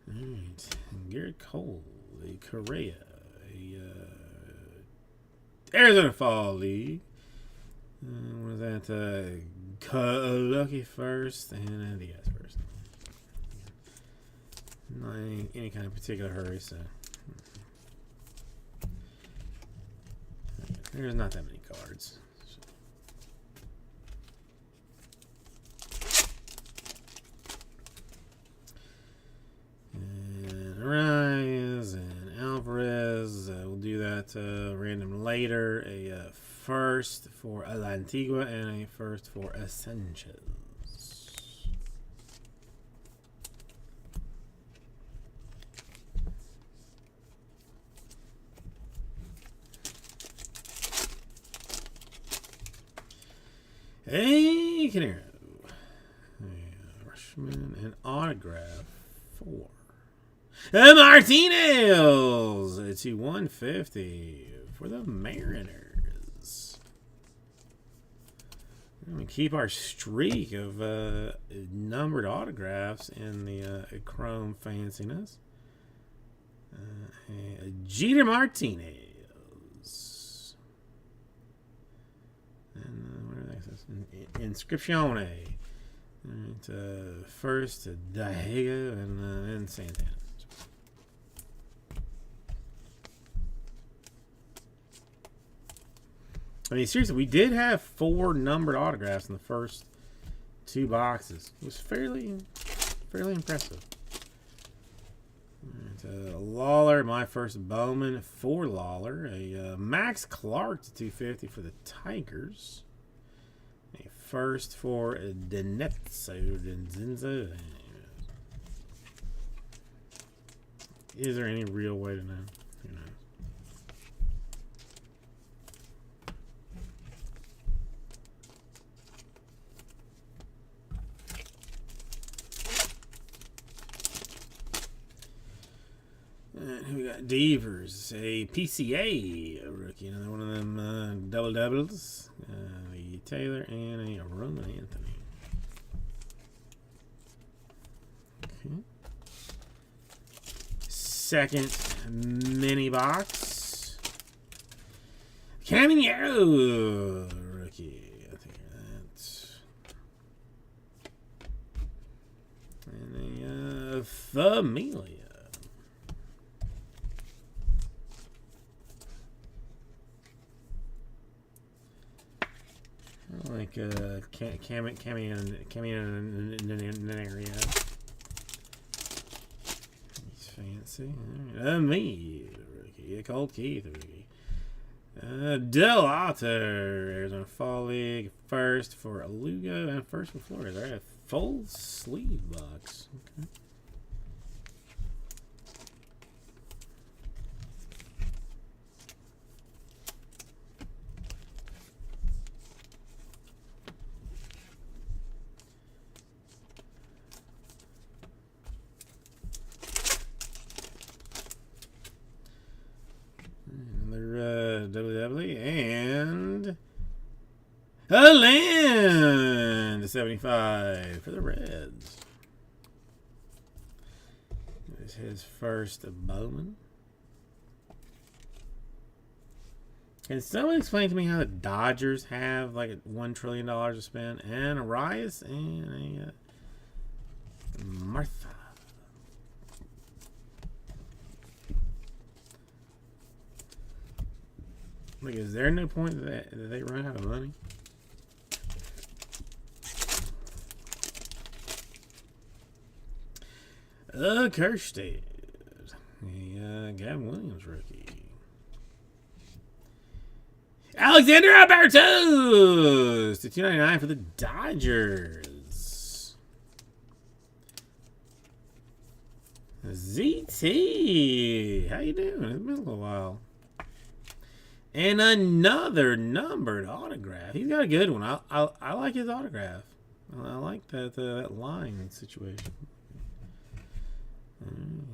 Alright. Garrett Cole, a Correa, a Arizona Fall League. What is that? Lucky first and the guys first. Not any kind of particular hurry, so there's not that many cards. And Rise and Alvarez. We'll do that random later. A first for La Antigua and a first for Sanchez. Hey, Canero. Rushman and autograph 4. Martinez to 150 for the Mariners. We keep our streak of numbered autographs in the Chrome fanciness. Jeter Martinez. And Inscriptione. First, Diego, and then Santana. I mean, seriously, we did have 4 numbered autographs in the first 2 boxes. It was fairly impressive. Lawler, my first Bowman for Lawler. A Max Clark to 250 for the Tigers. A first for Denetzo. Is there any real way to know? Who knows? And we got Devers, a PCA rookie, another one of them double doubles. A Taylor and a Roman Anthony. Okay. Second mini box. Camino rookie. I think that's. And a Familia. Like Cameo in an area. He's fancy. Me, rookie. Cold Keith, rookie. Del Alto, Arizona Fall League. First for Lugo and first for Flores. All right, a full sleeve box. Okay. WWE and a land 75 for the Reds. This is his first Bowman. Can someone explain to me how the Dodgers have like $1 trillion to spend and Arias and a Martha? Like, is there no point that they run out of money? Kerstead. Gavin Williams rookie. Alexander Alberto to 299 for the Dodgers. ZT. How you doing? It's been a little while. And another numbered autograph. He's got a good one. I like his autograph. I like that line situation.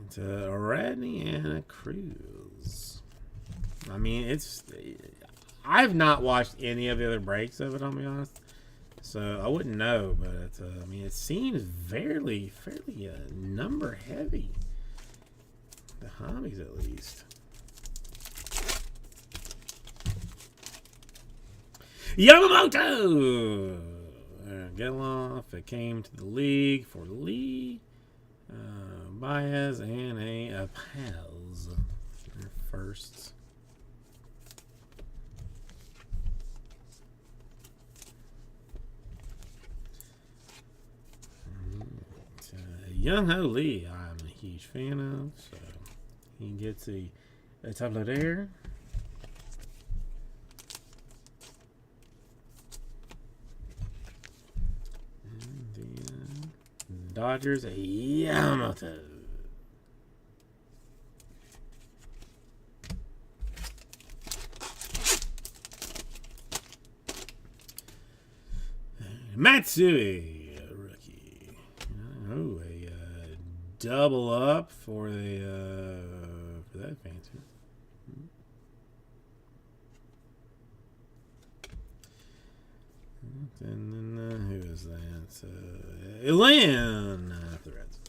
It's a Radney and a Cruz. I mean, I've not watched any of the other breaks of it, I'll be honest. So I wouldn't know, but I mean, it seems fairly number heavy. The hobbies, at least. Yamamoto! Geloff. It came to the league for Lee. Baez and a Paz. Their firsts. Young Ho Lee, I'm a huge fan of. So he gets a tableau there. Dodgers, a Yamamoto. Matsui, a rookie. Oh, a double up for the for that fancy. And then who is that? Elan for the Reds.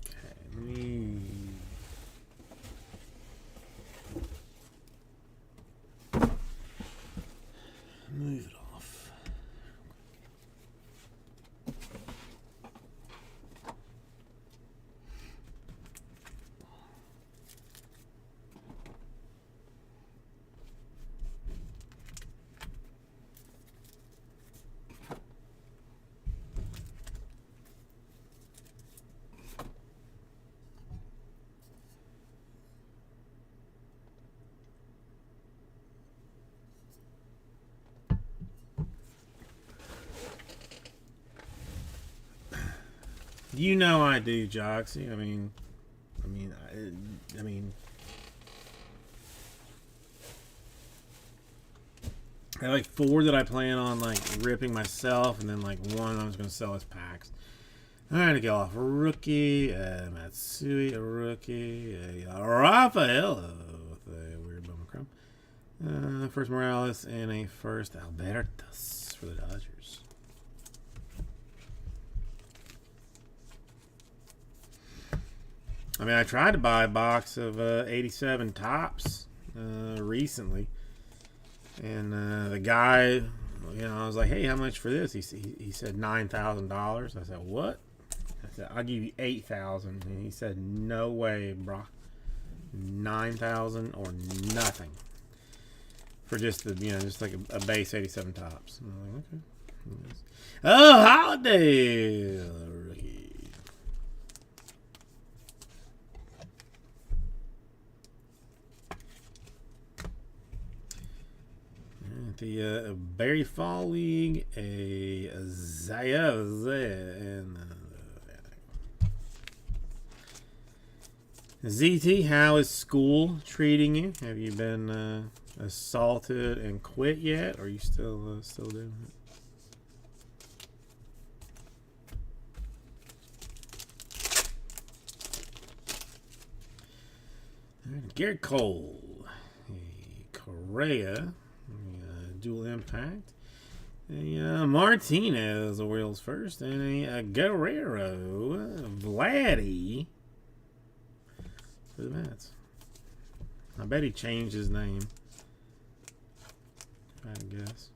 Okay, let me. Move it off. You know I do, Joxy. I mean, I have like 4 that I plan on like ripping myself, and then like 1 I'm just gonna sell as packs. All right, to go off a rookie, Matsui, a rookie, Rafael with a weird bummer crumb. First Morales and a first Albertus for the Dodgers. I mean, I tried to buy a box of 87 Tops recently, and the guy, you know, I was like, "Hey, how much for this?" He said $9,000. I said, "What?" I said, "I'll give you $8,000," and he said, "No way, bro, 9,000 or nothing for just the, you know, just like a base 87 Tops." And I'm like, okay. Oh, Holiday rookie. The Berry Fall League, a Zayaz and ZT. How is school treating you? Have you been assaulted and quit yet? Or are you still doing it? Garrett Cole, a Correa. Dual impact. A Martinez, Orioles first, and a Guerrero, Vladdy for the Mets. I bet he changed his name. I guess.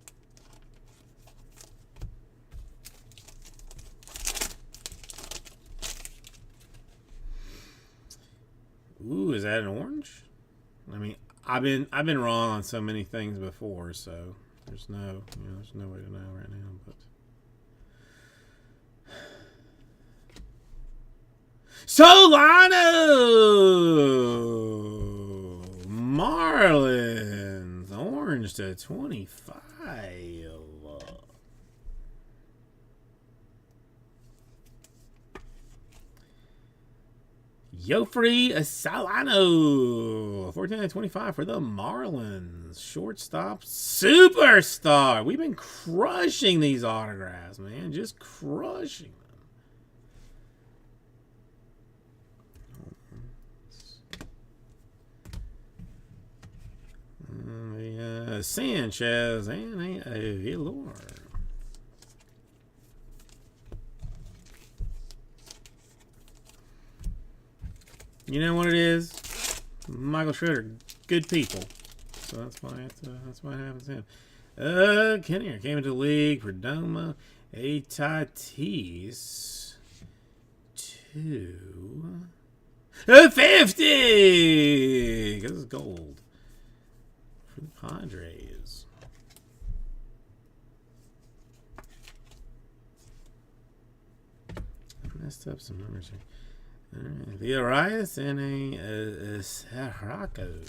Ooh, is that an orange? I mean, I've been wrong on so many things before, so there's no way to know right now. But Solano Marlins orange to 25. Yofri Solano, 14/25 for the Marlins. Shortstop superstar. We've been crushing these autographs, man. Just crushing them. Sanchez and a Villar. You know what it is? Michael Schroeder, good people. So that's why it happens to him. Kenny came into the league for Doma. A Tatis. 250! Because it's gold. For the Padres. I messed up some numbers here. The Arias and a Saraco.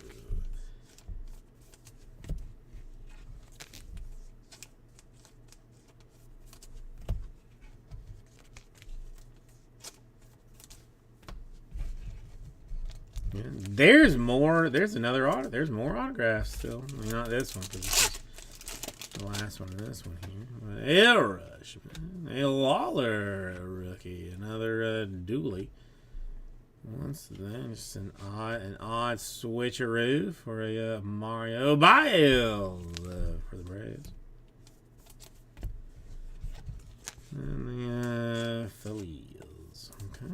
Yeah, there's more. There's another auto. There's more autographs still. I mean, not this one because The last one, this one here. Air Rush. A Lawler rookie. Another Dooley. Once then, just an odd switcheroo for a Mario Biles for the Braves. And the Phillies. Okay.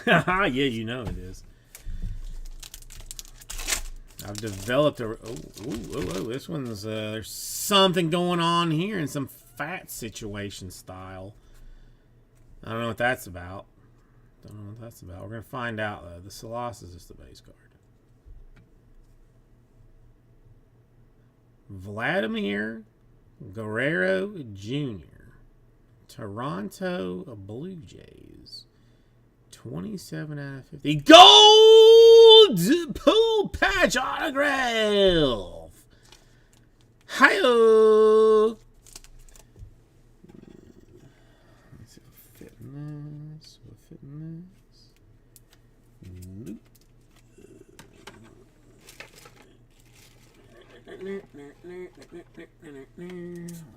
Haha, yeah, you know it is. I've developed a... Oh, this one's... there's something going on here in some fat situation style. I don't know what that's about. We're going to find out, though. The Salas is just the base card. Vladimir Guerrero Jr. Toronto Blue Jays. 27 out of 50. Gold pool patch autograph. Hi-oh. Let's see if it'll fit in this. Will it fit in this? Nope.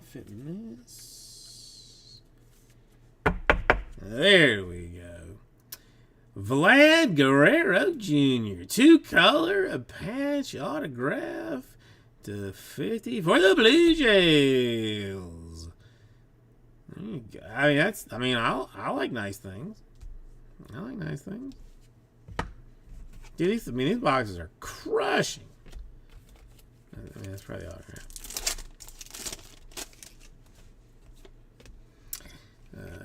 Fit in this. There we go. Vlad Guerrero Jr. 2-color patch autograph to 50 for the Blue Jays. There you go. I mean, that's. I mean, I like nice things. I like nice things. Dude, these boxes are crushing. I mean, that's probably autograph.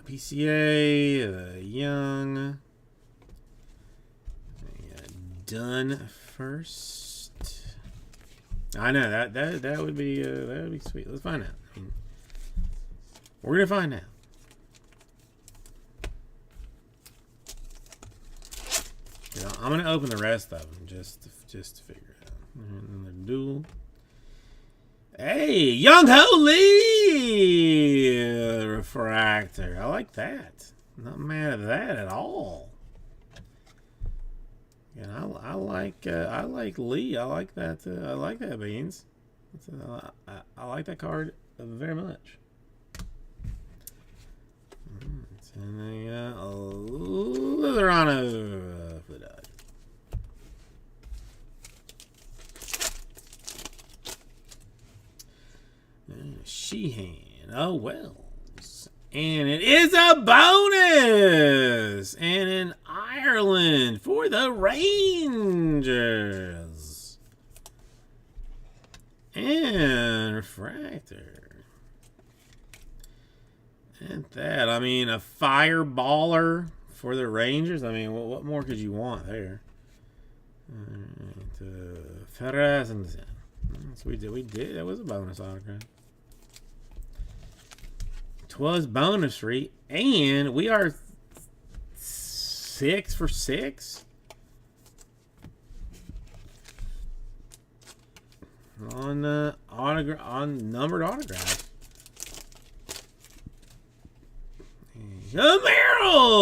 PCA, Young. Done first. I know that would be sweet. Let's find out. I mean, we're gonna find out. Yeah, I'm gonna open the rest of them just to figure it out. And the dual. Hey, Young Ho Lee refractor. I like that. Not mad at that at all. And I like Lee. I like that. I like that Beans. I like that card very much. And a Lizarano for the Dodgers. Sheehan. Oh Wells. And it is a bonus! And in Ireland for the Rangers. And refractor. And that, I mean, a fireballer for the Rangers. I mean, what more could you want there? Ferraz and so we did. That was a bonus autograph. 'Twas bonus free, and we are 6 for 6 on numbered autographs. A Merrill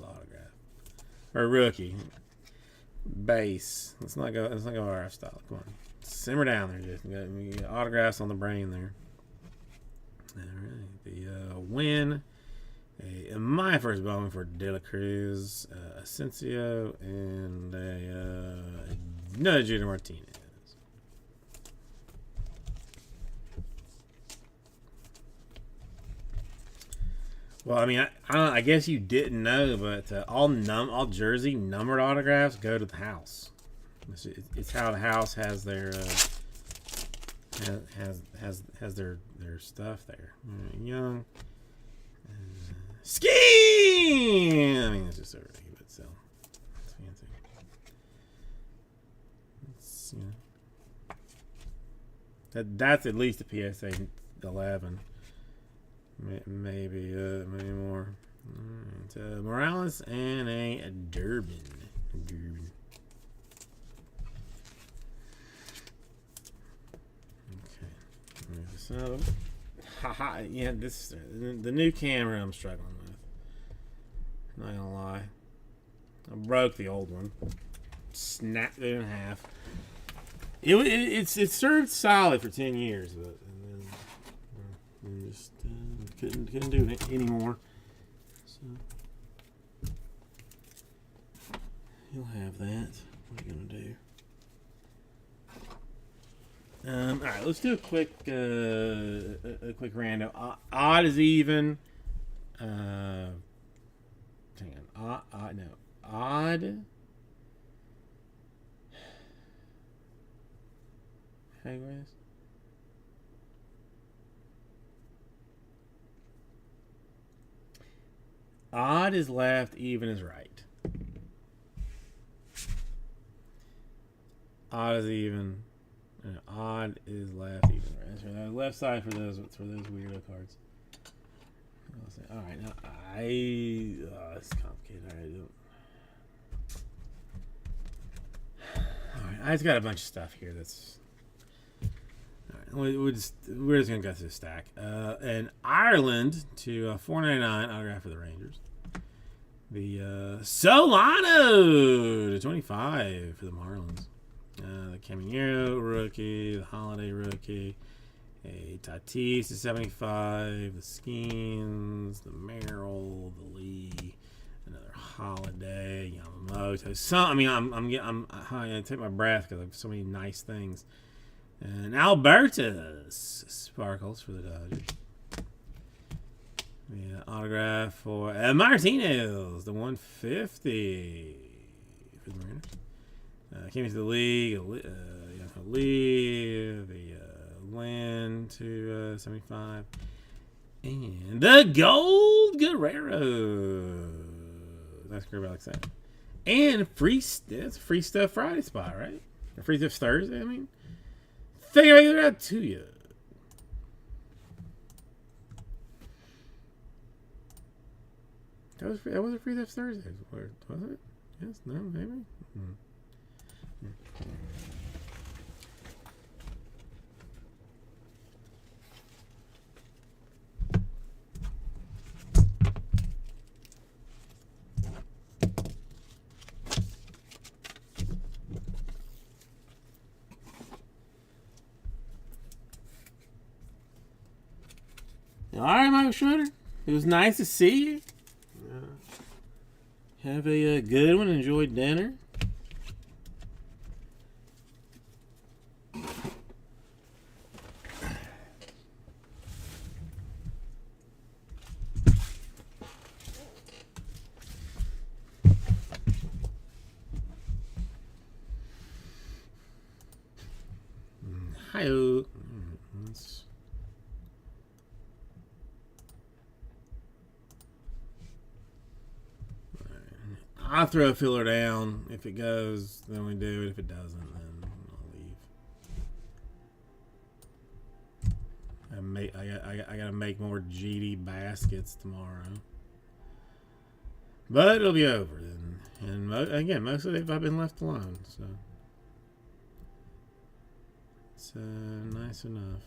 autograph or rookie base. Let's not go RF style. Come on, simmer down there, Jason. We got autographs on the brain there. All right, the win. My first bowling for De La Cruz, Asensio, and another Junior Martinez. Well, I mean, I guess you didn't know, but all jersey numbered autographs go to the house. It's how the house has their has their stuff there. Young. Ski! I mean, it's just a rookie, but still. It's fancy. It's, you know, that's at least a PSA 11. Maybe more. Right, Morales and a Durbin. Okay. So, haha, yeah, this the new camera I'm struggling with. Not gonna lie, I broke the old one. snapped it in half. It served solid for 10 years, but and then just couldn't do it anymore. So you'll have that. What are you gonna do? All right, let's do a quick random. Odd is even. Hang on. Odd. Hang on. Odd is left, even is right. Odd is even. Odd is left, even right. So left side for those weirdo cards. All right, now it's complicated. All right, I just got a bunch of stuff here that's. All right, we're just gonna go through the stack. And Ireland to $4.99 autograph for the Rangers. The Solano to 25 for the Marlins. The Caminero rookie, the Holiday rookie, a Tatis to 75, the Skeens, the Merrill, the Lee, another Holiday, Yamamoto. I'm gonna take my breath because I have so many nice things. And Albertus Sparkles for the Dodgers. The autograph for Martinez, the 150 for the Mariners. Came into the league, the Lynn to 75, and the Gold Guerrero. That's great, Alex. And free stuff Friday spot, right? Or free stuff Thursday. I mean, think I get that to you. That was a free stuff Thursday. Was it? Yes. No. Maybe. All right, Michael Schroeder. It was nice to see you. Have a good one. Enjoy dinner. Hi-oh. I'll throw a filler down. If it goes, then we do it. If it doesn't, then I'll leave. I gotta make more GD baskets tomorrow, but it'll be over then. And again, most of it I've been left alone, so it's nice enough.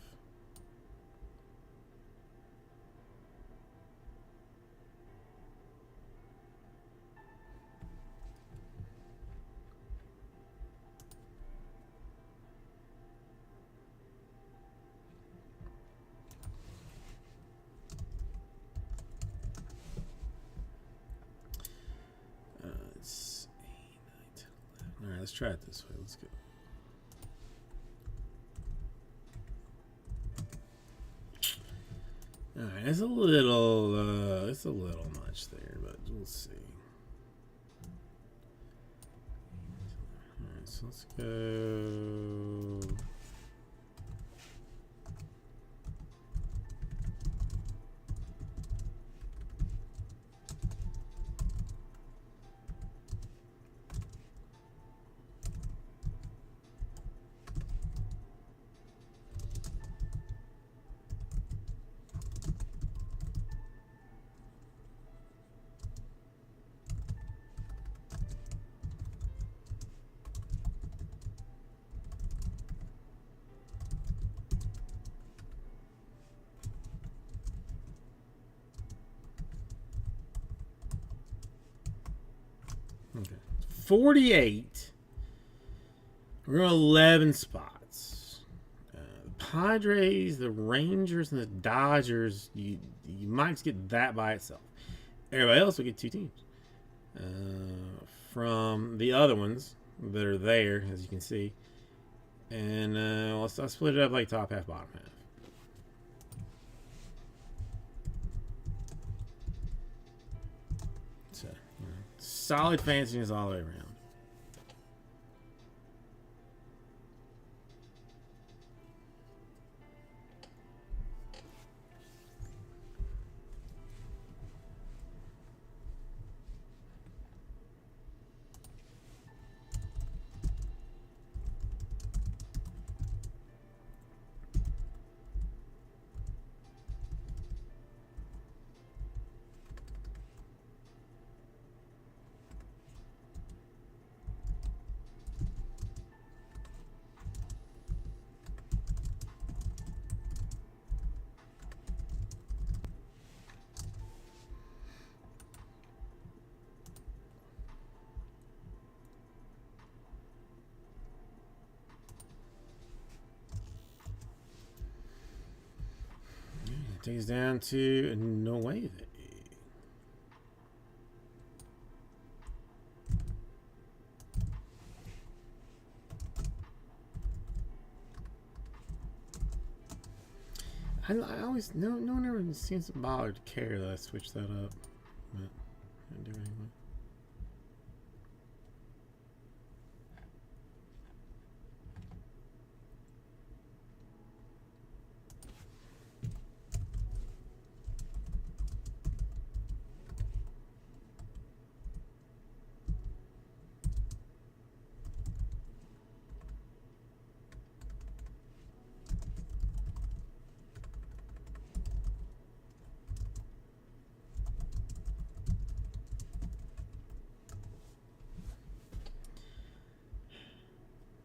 Alright, let's try it this way. Let's go. Alright, it's a little much there, but we'll see. Alright, so let's go. Okay. 48 We're going 11 spots. The Padres, the Rangers, and the Dodgers. You might just get that by itself. Everybody else will get 2 teams. From the other ones that are there, as you can see. And I'll split it up like top half, bottom half. So, solid fanciness all the way around. Takes down to no way. I always no one ever seems to bother to care that I switch that up, but I do anyway.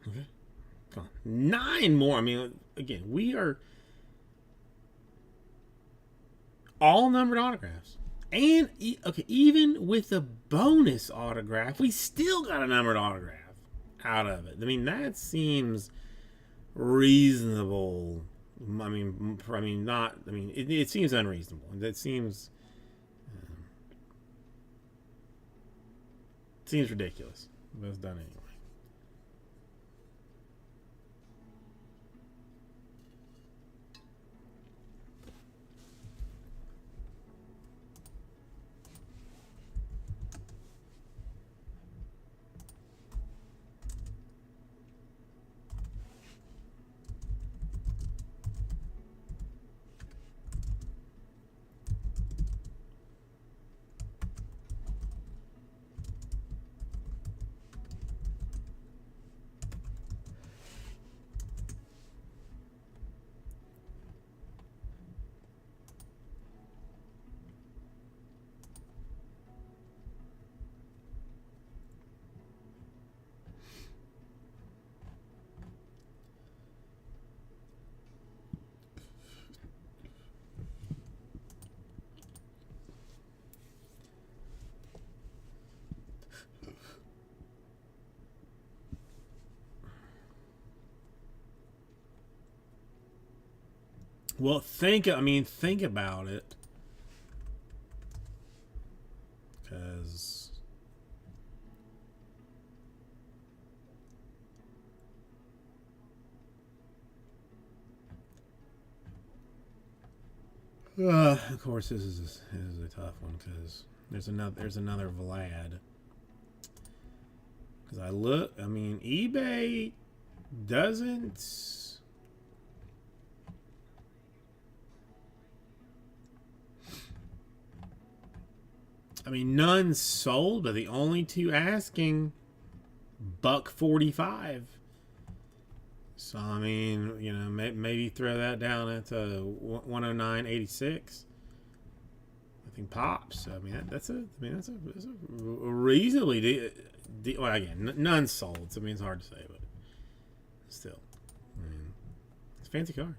Okay. Come on. 9 more. I mean, again, we are all numbered autographs. And, okay, even with a bonus autograph, we still got a numbered autograph out of it. I mean, that seems reasonable. I mean, not. I mean, it seems unreasonable. That seems ridiculous. But it's done anyway. Well, think about it. Because of course this is a tough one because there's another Vlad. Because I mean, eBay doesn't. I mean, none sold, but the only 2 asking, $145. So I mean, you know, maybe throw that down at 109.86. I think pops. I mean, that's a reasonably well, again, none sold. So I mean, it's hard to say, but still, I mean, it's a fancy card.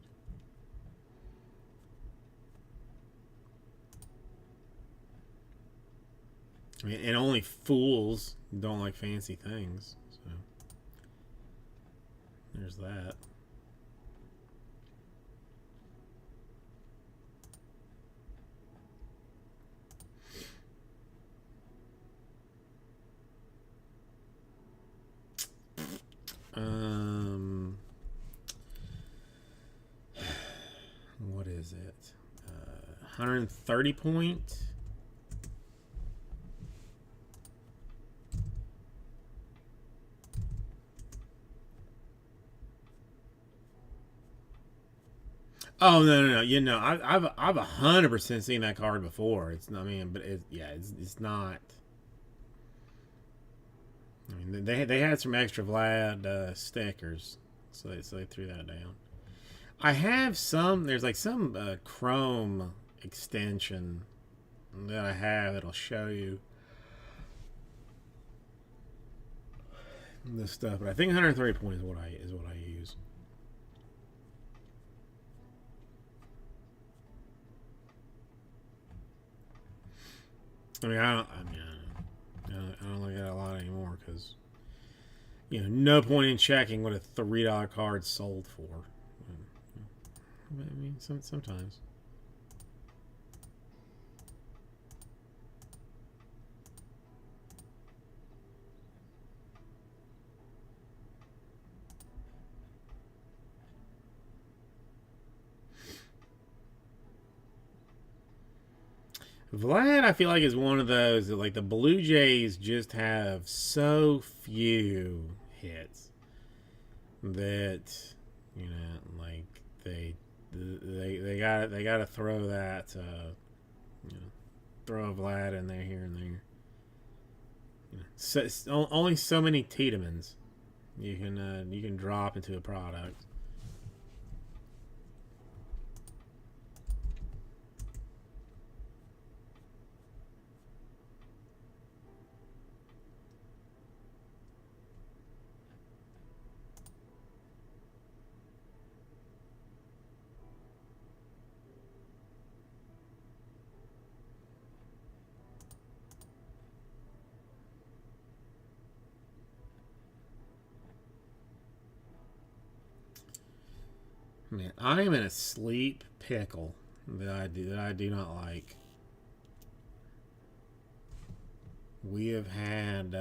I mean, and only fools don't like fancy things. So There's that. What is it? 130 point. Oh no! You know, I've 100% seen that card before. It's not, I mean, but it's not. I mean, they had some extra Vlad stickers, so they threw that down. I have some. There's like some Chrome extension that I have that'll show you this stuff. But I think 130 points is what I use. I mean, I don't look at it a lot anymore because, you know, no point in checking what a $3 card sold for. I mean, sometimes. Vlad, I feel like, is one of those that, like, the Blue Jays just have so few hits that, you know, like they got to throw that, you know, throw a Vlad in there here and there. You know, so, only so many Tiedemans you can drop into a product. Man, I am in a sleep pickle that I do not like. We have had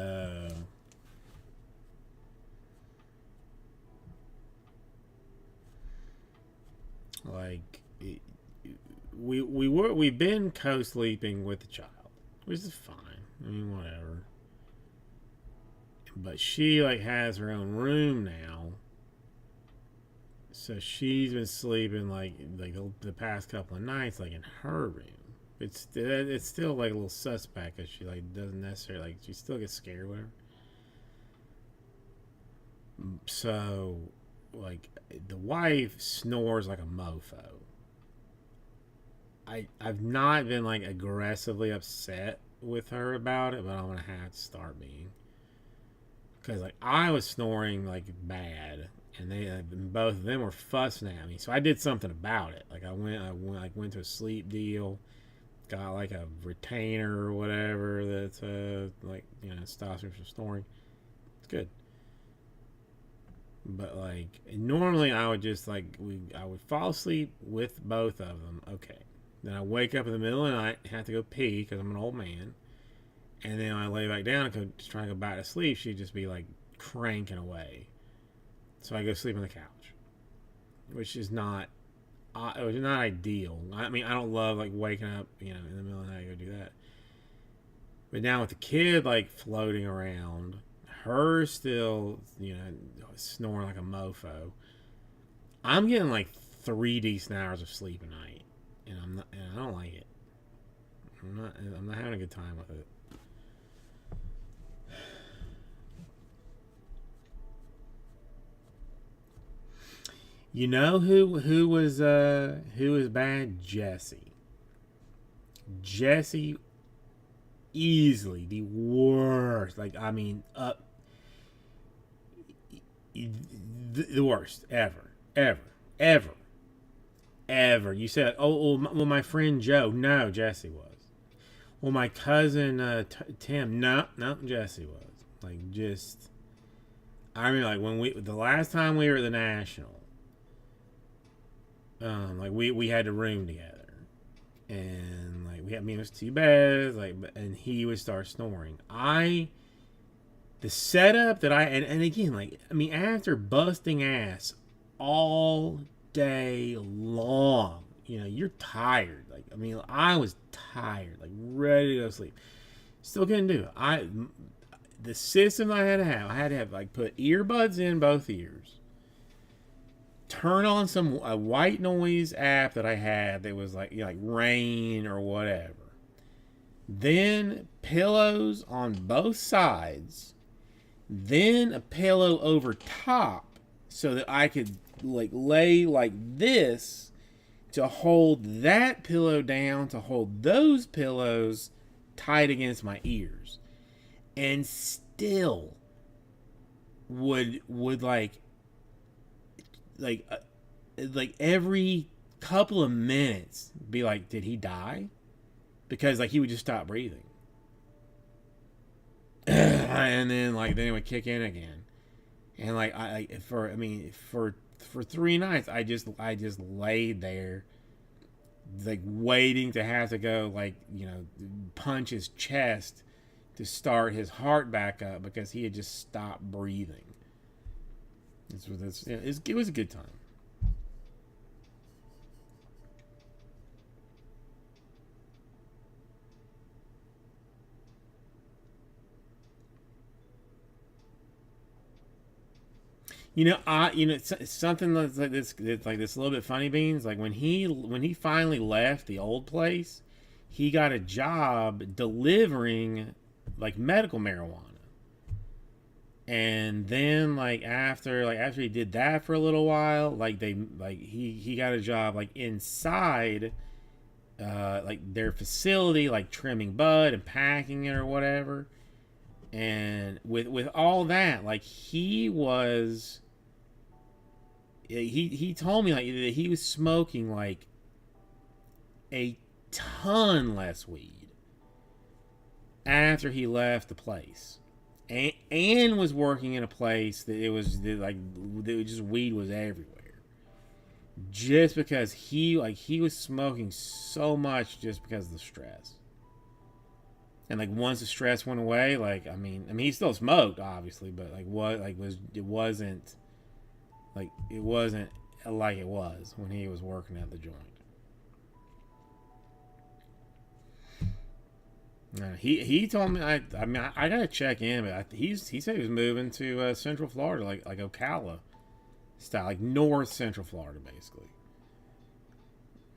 like we've been co-sleeping with the child, which is fine. I mean, whatever. But she like has her own room now, so she's been sleeping like the past couple of nights like in her room. It's still like a little suspect because she like doesn't necessarily like she still gets scared with her. So like the wife snores like a mofo. I've not been like aggressively upset with her about it, but I'm gonna have to start being because like I was snoring like bad, and they both of them were fussing at me. So I did something about it. Like I went to a sleep deal, got like a retainer or whatever that's like you know stops me from snoring. It's good. But like normally I would just like I would fall asleep with both of them. Okay. Then I wake up in the middle of the night, have to go pee because I'm an old man, and then I lay back down and try to go back to sleep. She'd just be like cranking away. So I go sleep on the couch, which is not it was not ideal. I mean, I don't love like waking up, you know, in the middle of the night to go do that. But now with the kid like floating around, her still, you know, snoring like a mofo. I'm getting like 3 decent hours of sleep a night, and I don't like it. I'm not having a good time with it. You know who was bad? Jesse. Jesse easily the worst. Like I mean, the worst ever. You said, oh, well, my friend Joe. No, Jesse was. Well, my cousin Tim. No, Jesse was. Like just, I mean, like when the last time we were at the National, like we had a room together, and like we had, I mean, it was two beds, like, and he would start snoring. The setup that and again, like, I mean, after busting ass all day long, you know, you're tired. Like, I mean, I was tired, like ready to go to sleep. Still couldn't do it. The system I had to have like put earbuds in both ears, turn on some a white noise app that I had that was like, you know, like rain or whatever. Then pillows on both sides, then a pillow over top so that I could like lay like this to hold that pillow down, to hold those pillows tight against my ears, and still would like uh, like every couple of minutes be like, did he die? Because like he would just stop breathing. And then it would kick in again. And like for 3 nights I just laid there like waiting to have to go, like, you know, punch his chest to start his heart back up because he had just stopped breathing. It was a good time. It's something that's like this. It's like this little bit funny beans. Like when he finally left the old place, he got a job delivering like medical marijuana. And then after he did that for a little while, he got a job like inside like their facility, like trimming bud and packing it or whatever. And with all that, like he told me like that he was smoking like a ton less weed after he left the place, and was working in a place that it was just weed was everywhere, just because he was smoking so much just because of the stress. And like once the stress went away, like I mean he still smoked obviously, but it wasn't like it wasn't like it was when he was working at the joint. He told me I gotta check in, but he said he was moving to Central Florida, like Ocala style, like North Central Florida, basically.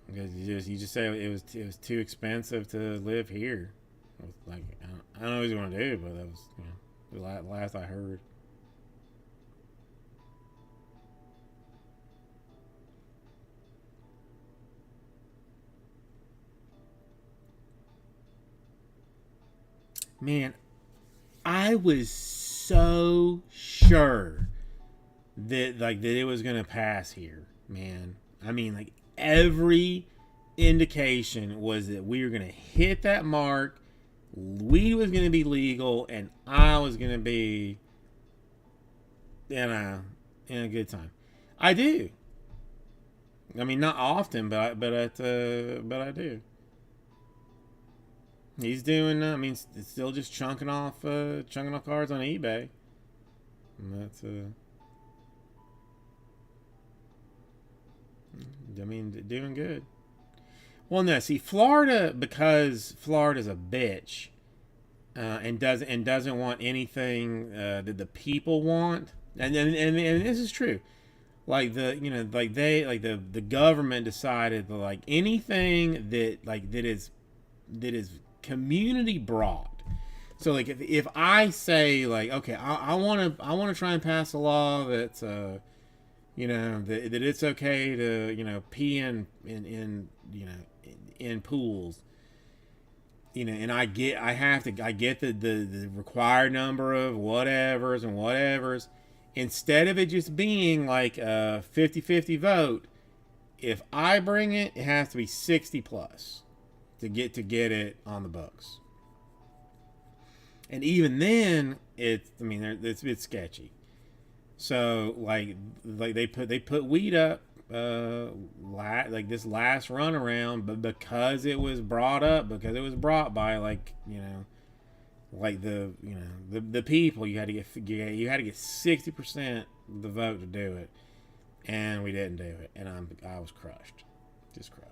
Because he just said it was too expensive to live here. Like I don't know what he's gonna do, but that was, you know, the last I heard. Man, I was so sure that it was gonna pass here, man. I mean, like every indication was that we were gonna hit that mark. Weed was gonna be legal, and I was gonna be in a good time. I do. I mean, not often, but I do. He's doing. I mean, it's still just chunking off cards on eBay. And that's I mean, doing good. Well, no, see, Florida, because Florida's a bitch, and doesn't want anything that the people want, and this is true. Like the government decided that like anything that is community brought. So like if I say like, okay, I want to try and pass a law that that it's okay to, pee in in pools, and I get the required number of whatevers. Instead of it just being like a 50-50 vote, if I bring it, it has to be 60 plus to get it on the books. And even then, it's sketchy. So like they put weed up like this last run around, but because it was brought up, because it was brought by like like the people, you had to get 60% of the vote to do it, and we didn't do it, and I was crushed, just crushed.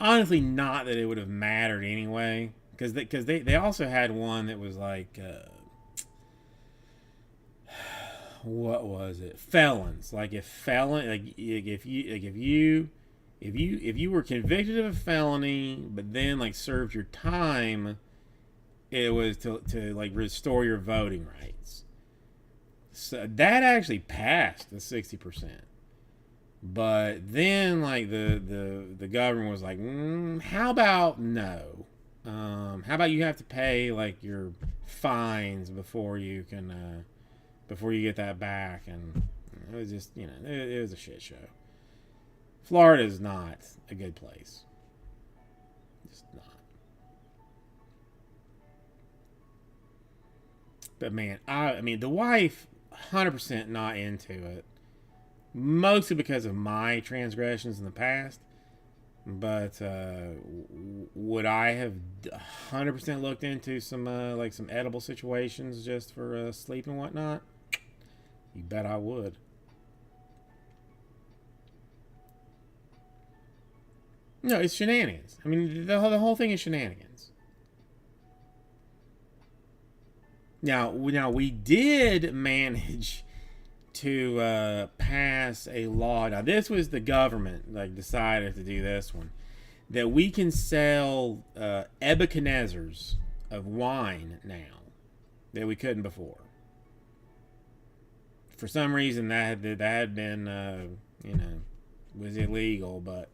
Honestly, not that it would have mattered anyway, because they also had one that was like what was it? Felons. Like if you were convicted of a felony but then like served your time, it was to like restore your voting rights. So that actually passed the 60%. But then like the government was like, how about no? How about you have to pay like your fines before you get that back? And it was just it was a shit show. Florida is not a good place. Just not. But man, I mean the wife 100% not into it. Mostly because of my transgressions in the past. But would I have 100% looked into some like some edible situations just for sleep and whatnot? You bet I would. No, it's shenanigans. I mean, the whole thing is shenanigans. Now we did manage to pass a law. Now, this was the government like decided to do this one, that we can sell Ebuchanezars of wine now that we couldn't before. For some reason, that had been was illegal, but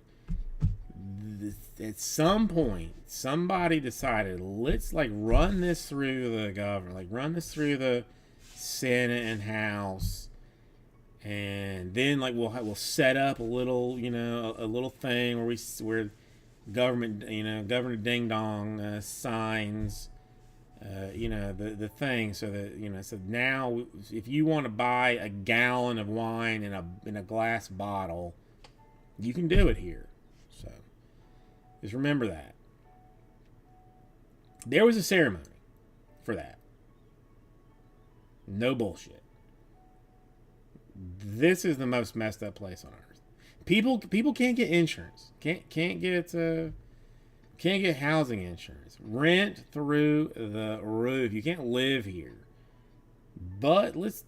at some point somebody decided, let's like run this through the government, like run this through the Senate and House, and then like we'll set up a little a little thing where government Governor Ding Dong signs the thing, so that so now if you want to buy a gallon of wine in a glass bottle, you can do it here. So just remember that there was a ceremony for that. No bullshit. This is the most messed up place on earth. People can't get insurance. Can't get housing insurance. Rent through the roof. You can't live here. But let's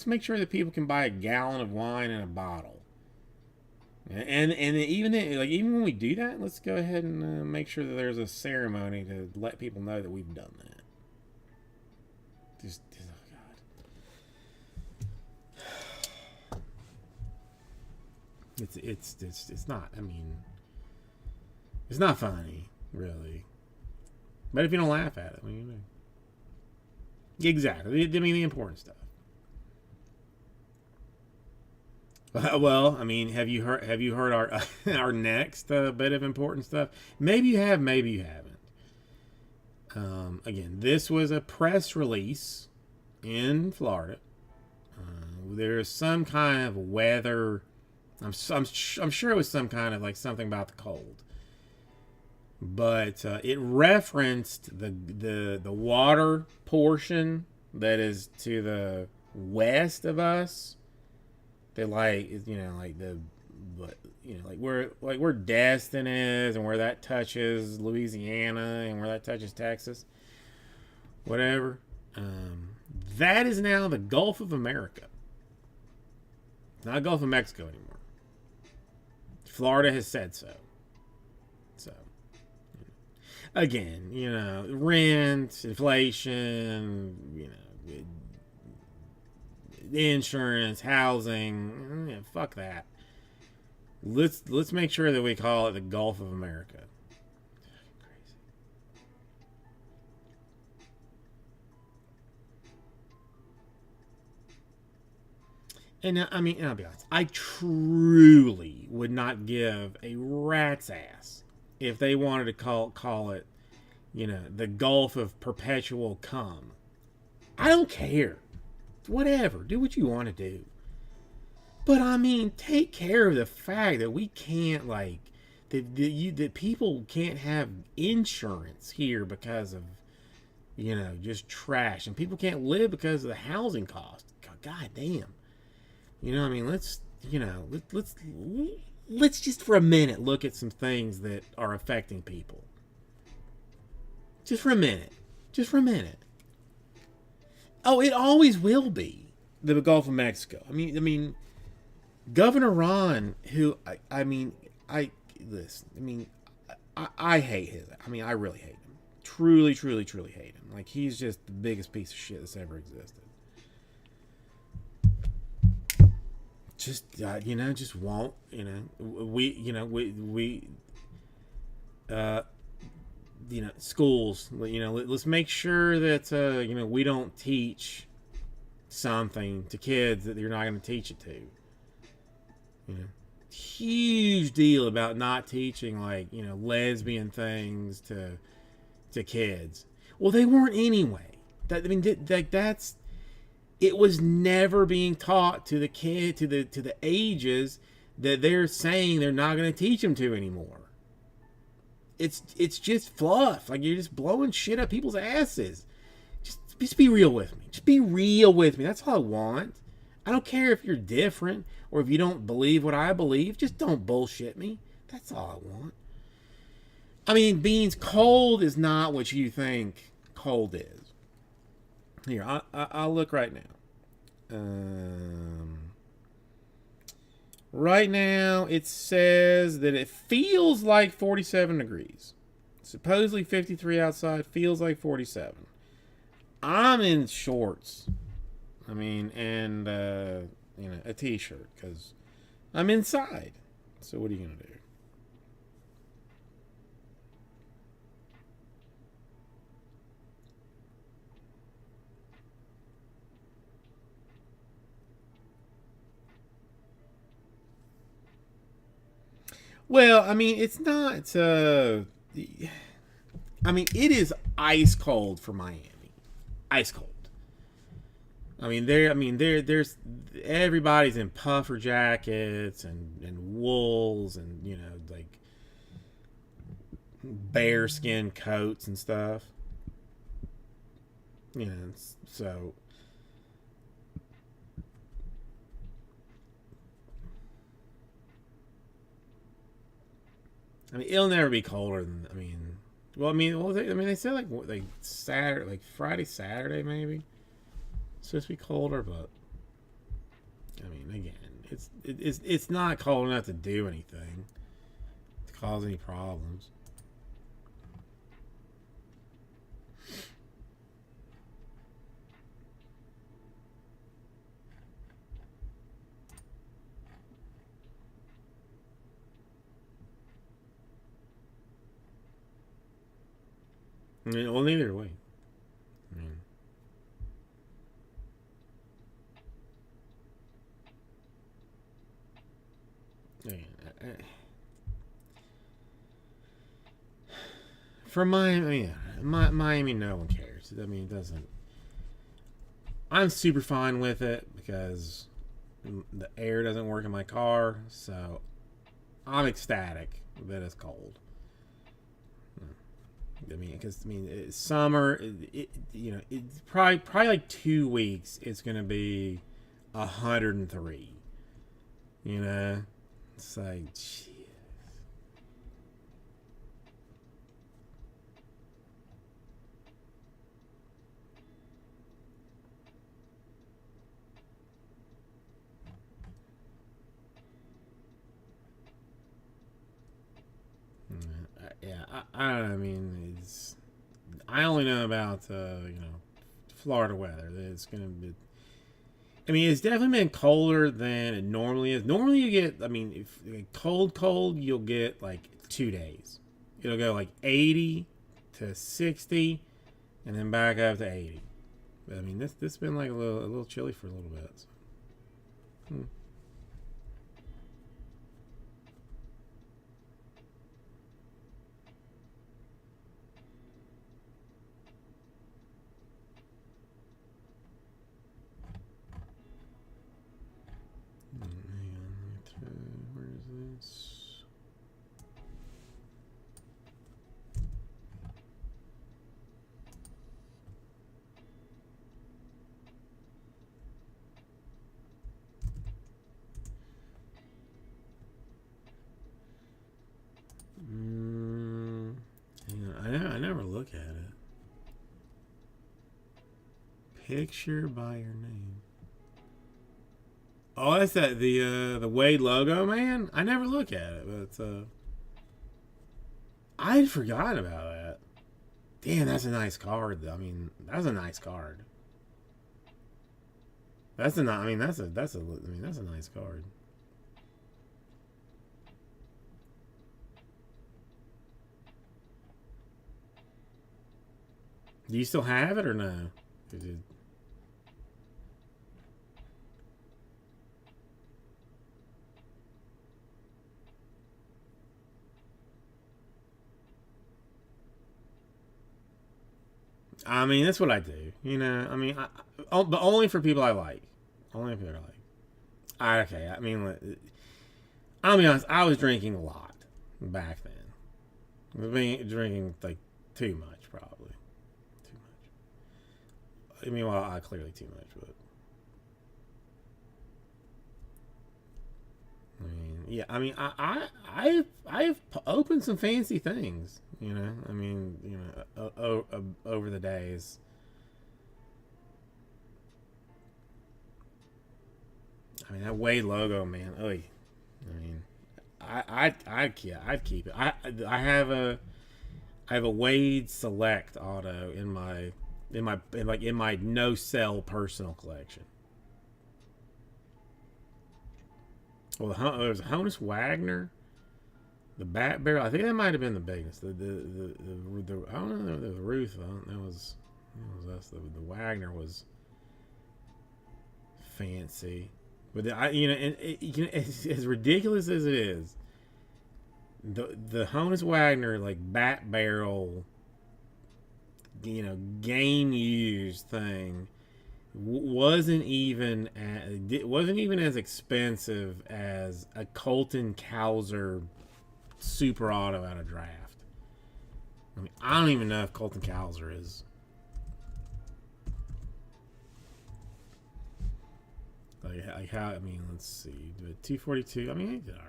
make sure that people can buy a gallon of wine in a bottle. And even when we do that, let's go ahead and make sure that there's a ceremony to let people know that we've done that. Just oh God. It's not. I mean, it's not funny, really. But if you don't laugh at it, what do you do? Exactly. I mean, the important stuff. Well, I mean, have you heard our our next bit of important stuff? Maybe you have, maybe you haven't. Again, this was a press release in Florida. There's some kind of weather. I'm sure it was some kind of like something about the cold, but it referenced the water portion that is to the west of us. That like where Destin is, and where that touches Louisiana, and where that touches Texas, whatever. That is now the Gulf of America, not Gulf of Mexico anymore. Florida has said so. So again, rent, inflation, insurance, housing, fuck that. Let's make sure that we call it the Gulf of America. Crazy. And I mean, I'll be honest, I truly would not give a rat's ass if they wanted to call it, the Gulf of Perpetual Cum. I don't care. Whatever. Do what you want to do. But I mean, take care of the fact that we can't that people can't have insurance here because of just trash, and people can't live because of the housing cost. God damn. I mean, let's just for a minute look at some things that are affecting people. Just for a minute. Just for a minute. Oh, it always will be the Gulf of Mexico. I mean, Governor Ron, who I hate his. I mean, I really hate him. Truly, truly, truly hate him. Like, he's just the biggest piece of shit that's ever existed. Just just won't. Schools. Let's make sure that we don't teach something to kids that you're not going to teach it to. Huge deal about not teaching lesbian things to kids. Well, they weren't anyway. That's it was never being taught to the kid to the ages that they're saying they're not going to teach them to anymore. It's just fluff. Like, you're just blowing shit up people's asses. Just be real with me. Just be real with me. That's all I want. I don't care if you're different or if you don't believe what I believe. Just don't bullshit me. That's all I want. I mean, beans, cold is not what you think cold is. Here, I'll look right now. Right now, it says that it feels like 47 degrees. Supposedly 53 outside, feels like 47. I'm in shorts. I mean, and, a t-shirt, because I'm inside. So what are you going to do? Well, I mean, it's not, I mean, it is ice cold for Miami. Ice cold. There's everybody's in puffer jackets and wools and like bear skin coats and stuff. So it'll never be colder than they said like Saturday, like Friday, Saturday maybe. It's supposed to be colder, but again, it's not cold enough to do anything, to cause any problems. Well, neither way. I mean, for Miami, Miami, no one cares. It doesn't. I'm super fine with it because the air doesn't work in my car, so I'm ecstatic that it's cold. It's summer. It's probably like 2 weeks. It's gonna be 103. It's like, geez. Yeah, I don't know. I only know about Florida weather. It's gonna be. It's definitely been colder than it normally is. Normally, you get. If cold, you'll get like 2 days. It'll go like 80 to 60, and then back up to 80. But this been like a little chilly for a little bit. So. this. Hang on, I never look at it. Picture by your name. Oh, that's the Wade logo, man. I never look at it, but I forgot about that. Damn, that's a nice card. I mean, that's a nice card. That's a I mean, that's a nice card. Do you still have it or no? I mean, that's what I do. You know, I mean, but only for people I like. Only for people I like. Okay, I mean, I'll be honest. I was drinking a lot back then. I was drinking like too much, probably. Too much. I mean, well, clearly too much, but. I mean, yeah. I mean, I've opened some fancy things. You know, I mean, you know, over the days. I mean, that Wade logo, man. Oy. I mean, I'd keep it. I have a Wade Select auto in my no sell personal collection. Well, there's a Honus Wagner, the Bat Barrel. I think that might have been the biggest. The I don't know the Ruth. That was us. The Wagner was fancy, but you know, and you know, as ridiculous as it is, the Honus Wagner like Bat Barrel, you know, game used thing wasn't even as expensive as a Colton Cowser super auto out of draft. I mean, I don't even know if Colton Cowser is like how. I mean, let's see, 242. I mean, he did all right.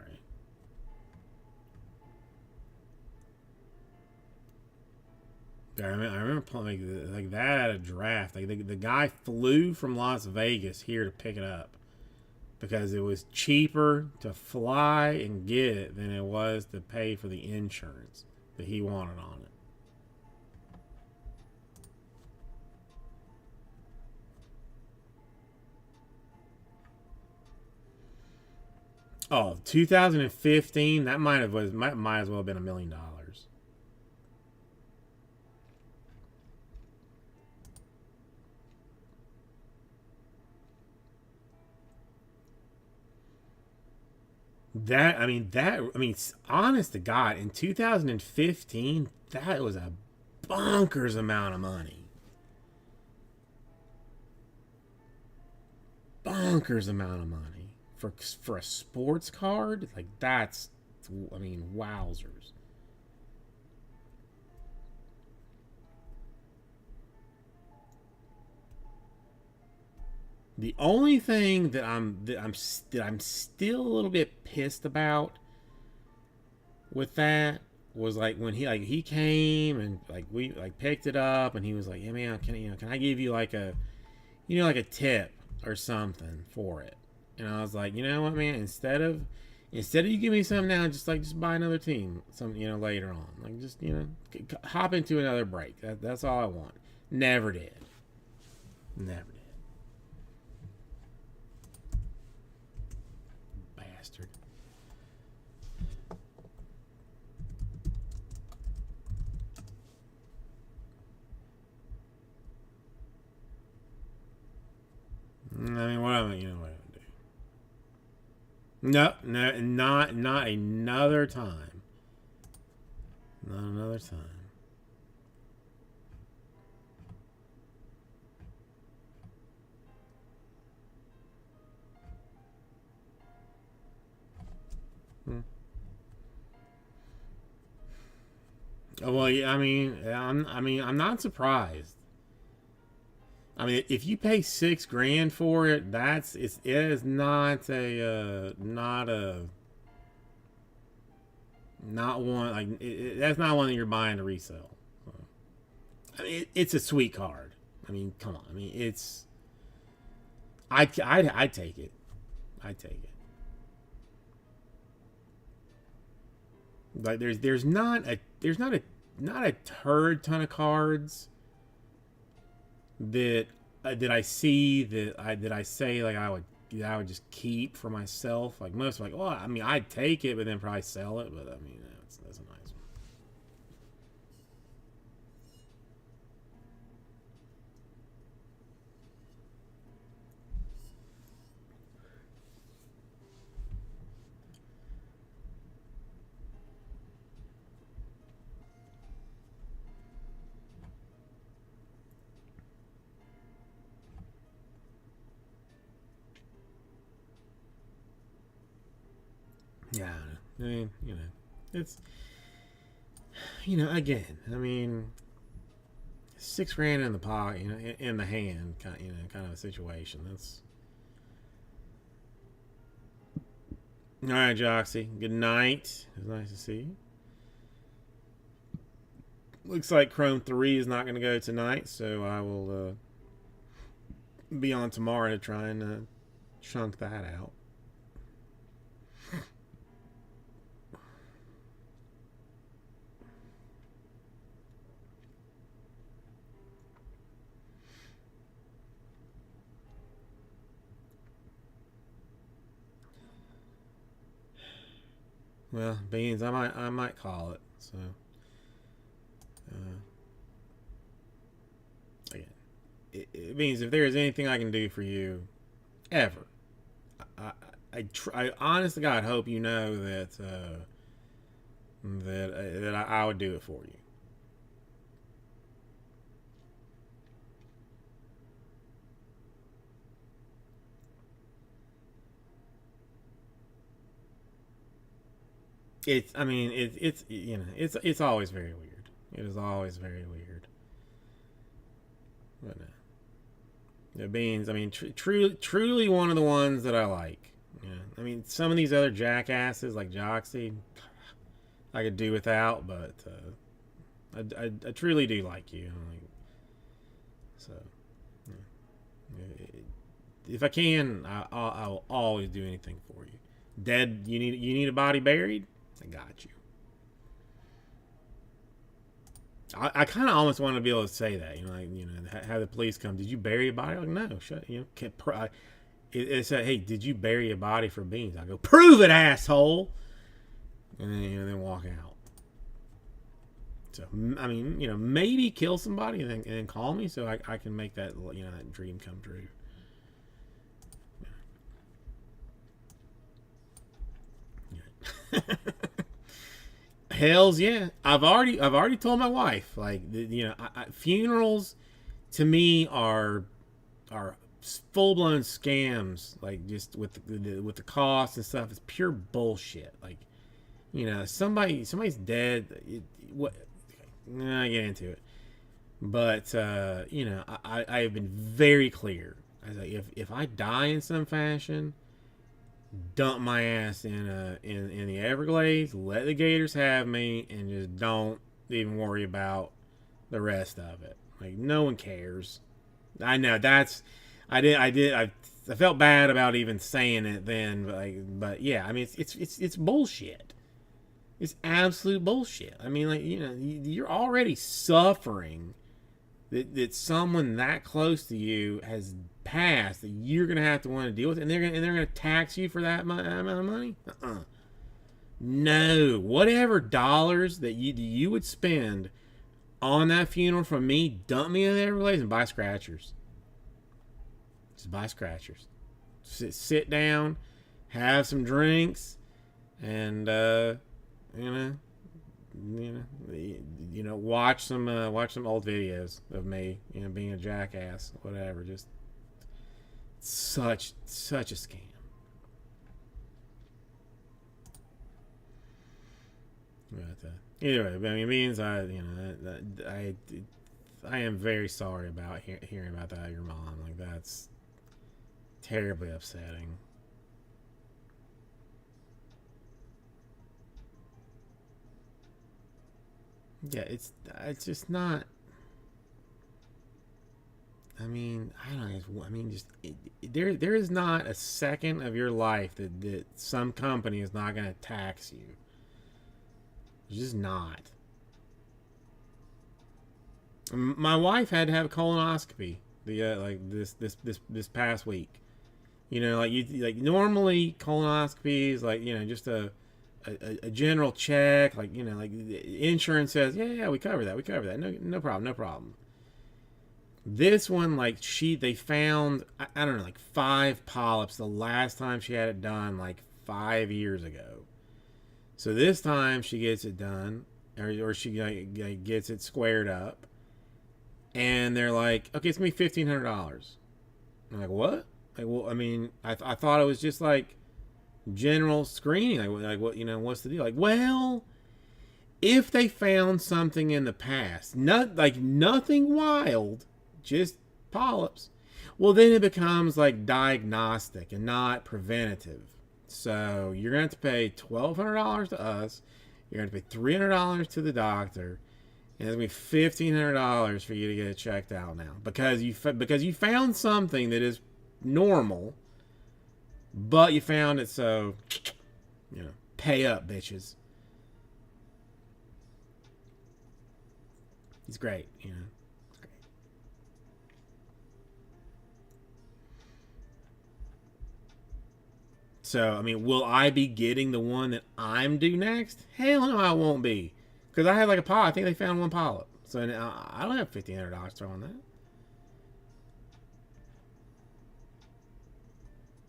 I remember playing like that at a draft. Like the guy flew from Las Vegas here to pick it up because it was cheaper to fly and get it than it was to pay for the insurance that he wanted on it. Oh, 2015. That might as well have been $1 million. Honest to God, in 2015, that was a bonkers amount of money. Bonkers amount of money for a sports card. Like that's, I mean, wowzers. The only thing that I'm still a little bit pissed about with that was like when he came and like we like picked it up and he was like, "Yeah, man, can I give you like a like a tip or something for it?" And I was like, "You know what, man? Instead of you give me something now, just buy another team some later on. Like just hop into another break. That's all I want." Never did. Never did. Bastard. I mean, what am I? What am I do? No, not another time. Not another time. Hmm. Well, yeah, I'm not surprised. I mean, if you pay $6 grand for it, it is not one like that's not one that you're buying to resell. I mean, it's a sweet card. I mean, come on. I mean, I'd take it. I'd take it. Like there's not a turd ton of cards that I see that I say like I would just keep for myself. Like most are like, well, I mean, I'd take it, but then probably sell it. But I mean, that's a nice one. Yeah, I mean, it's again, I mean, $6 grand in the pocket, in the hand, kind of a situation. That's all right, Joxy. Good night. It was nice to see you. Looks like Chrome 3 is not going to go tonight, so I will be on tomorrow to try and chunk that out. Well, Beans, I might call it. So, again, it means if there is anything I can do for you, ever, I honest to God hope you know that I would do it for you. I mean, it's always very weird. It is always very weird. But the Beans, I mean, truly one of the ones that I like. Yeah, I mean, some of these other jackasses like Joxy, I could do without, but I truly do like you. Like, so, yeah. If I can, I'll always do anything for you. Dead, you need a body buried? I got you. I kind of almost want to be able to say that, have the police come. Did you bury a body? Like, no, shut. It said, hey, did you bury a body for Beans? I go, prove it, asshole, and then walk out. So I mean, maybe kill somebody and then call me so I can make that that dream come true. Yeah. Hells yeah! I've already told my wife, like, funerals to me are full blown scams. Like, just with the cost and stuff, it's pure bullshit. Like, somebody's dead. What? I get into it, but I have been very clear. I was like, if I die in some fashion, dump my ass in the Everglades, let the Gators have me, and just don't even worry about the rest of it. Like, no one cares. I know I felt bad about even saying it then, but yeah, I mean, it's bullshit. It's absolute bullshit. I mean, like, you're already suffering that someone that close to you has passed that you're gonna have to want to deal with, and they're gonna tax you for that amount of money. No, whatever dollars that you would spend on that funeral from me, dump me in the Everglades and buy scratchers. Just buy scratchers. Sit down, have some drinks, and watch some old videos of me, being a jackass, whatever. Just such a scam. But either way, I mean, it means I am very sorry about hearing about that of your mom. Like, that's terribly upsetting. Yeah, it's just not. I mean, I don't know. I mean, there is not a second of your life that some company is not going to tax you. It's just not. My wife had to have a colonoscopy like this past week. You know, like you like normally colonoscopies, like just a general check, like like the insurance says, yeah, we cover that, no problem, no problem. This one, like they found, I don't know, like 5 polyps the last time she had it done, like 5 years ago. So this time she gets it done, or she like gets it squared up, and they're like, okay, it's gonna be $1,500. I'm like, what? Like, well, I mean, I thought it was just like general screening, like what what's the deal? Like, well, if they found something in the past, not like nothing wild, just polyps, well, then it becomes like diagnostic and not preventative. So you're gonna have to pay $1,200 to us. You're gonna have to pay $300 to the doctor, and it's gonna be $1,500 for you to get it checked out now because you found something that is normal, but you found it, so pay up, bitches. It's great, It's great. So, I mean, will I be getting the one that I'm due next? Hell no, I won't be. Because I had like a polyp. I think they found one polyp. So I don't have $1,500 thrown on that.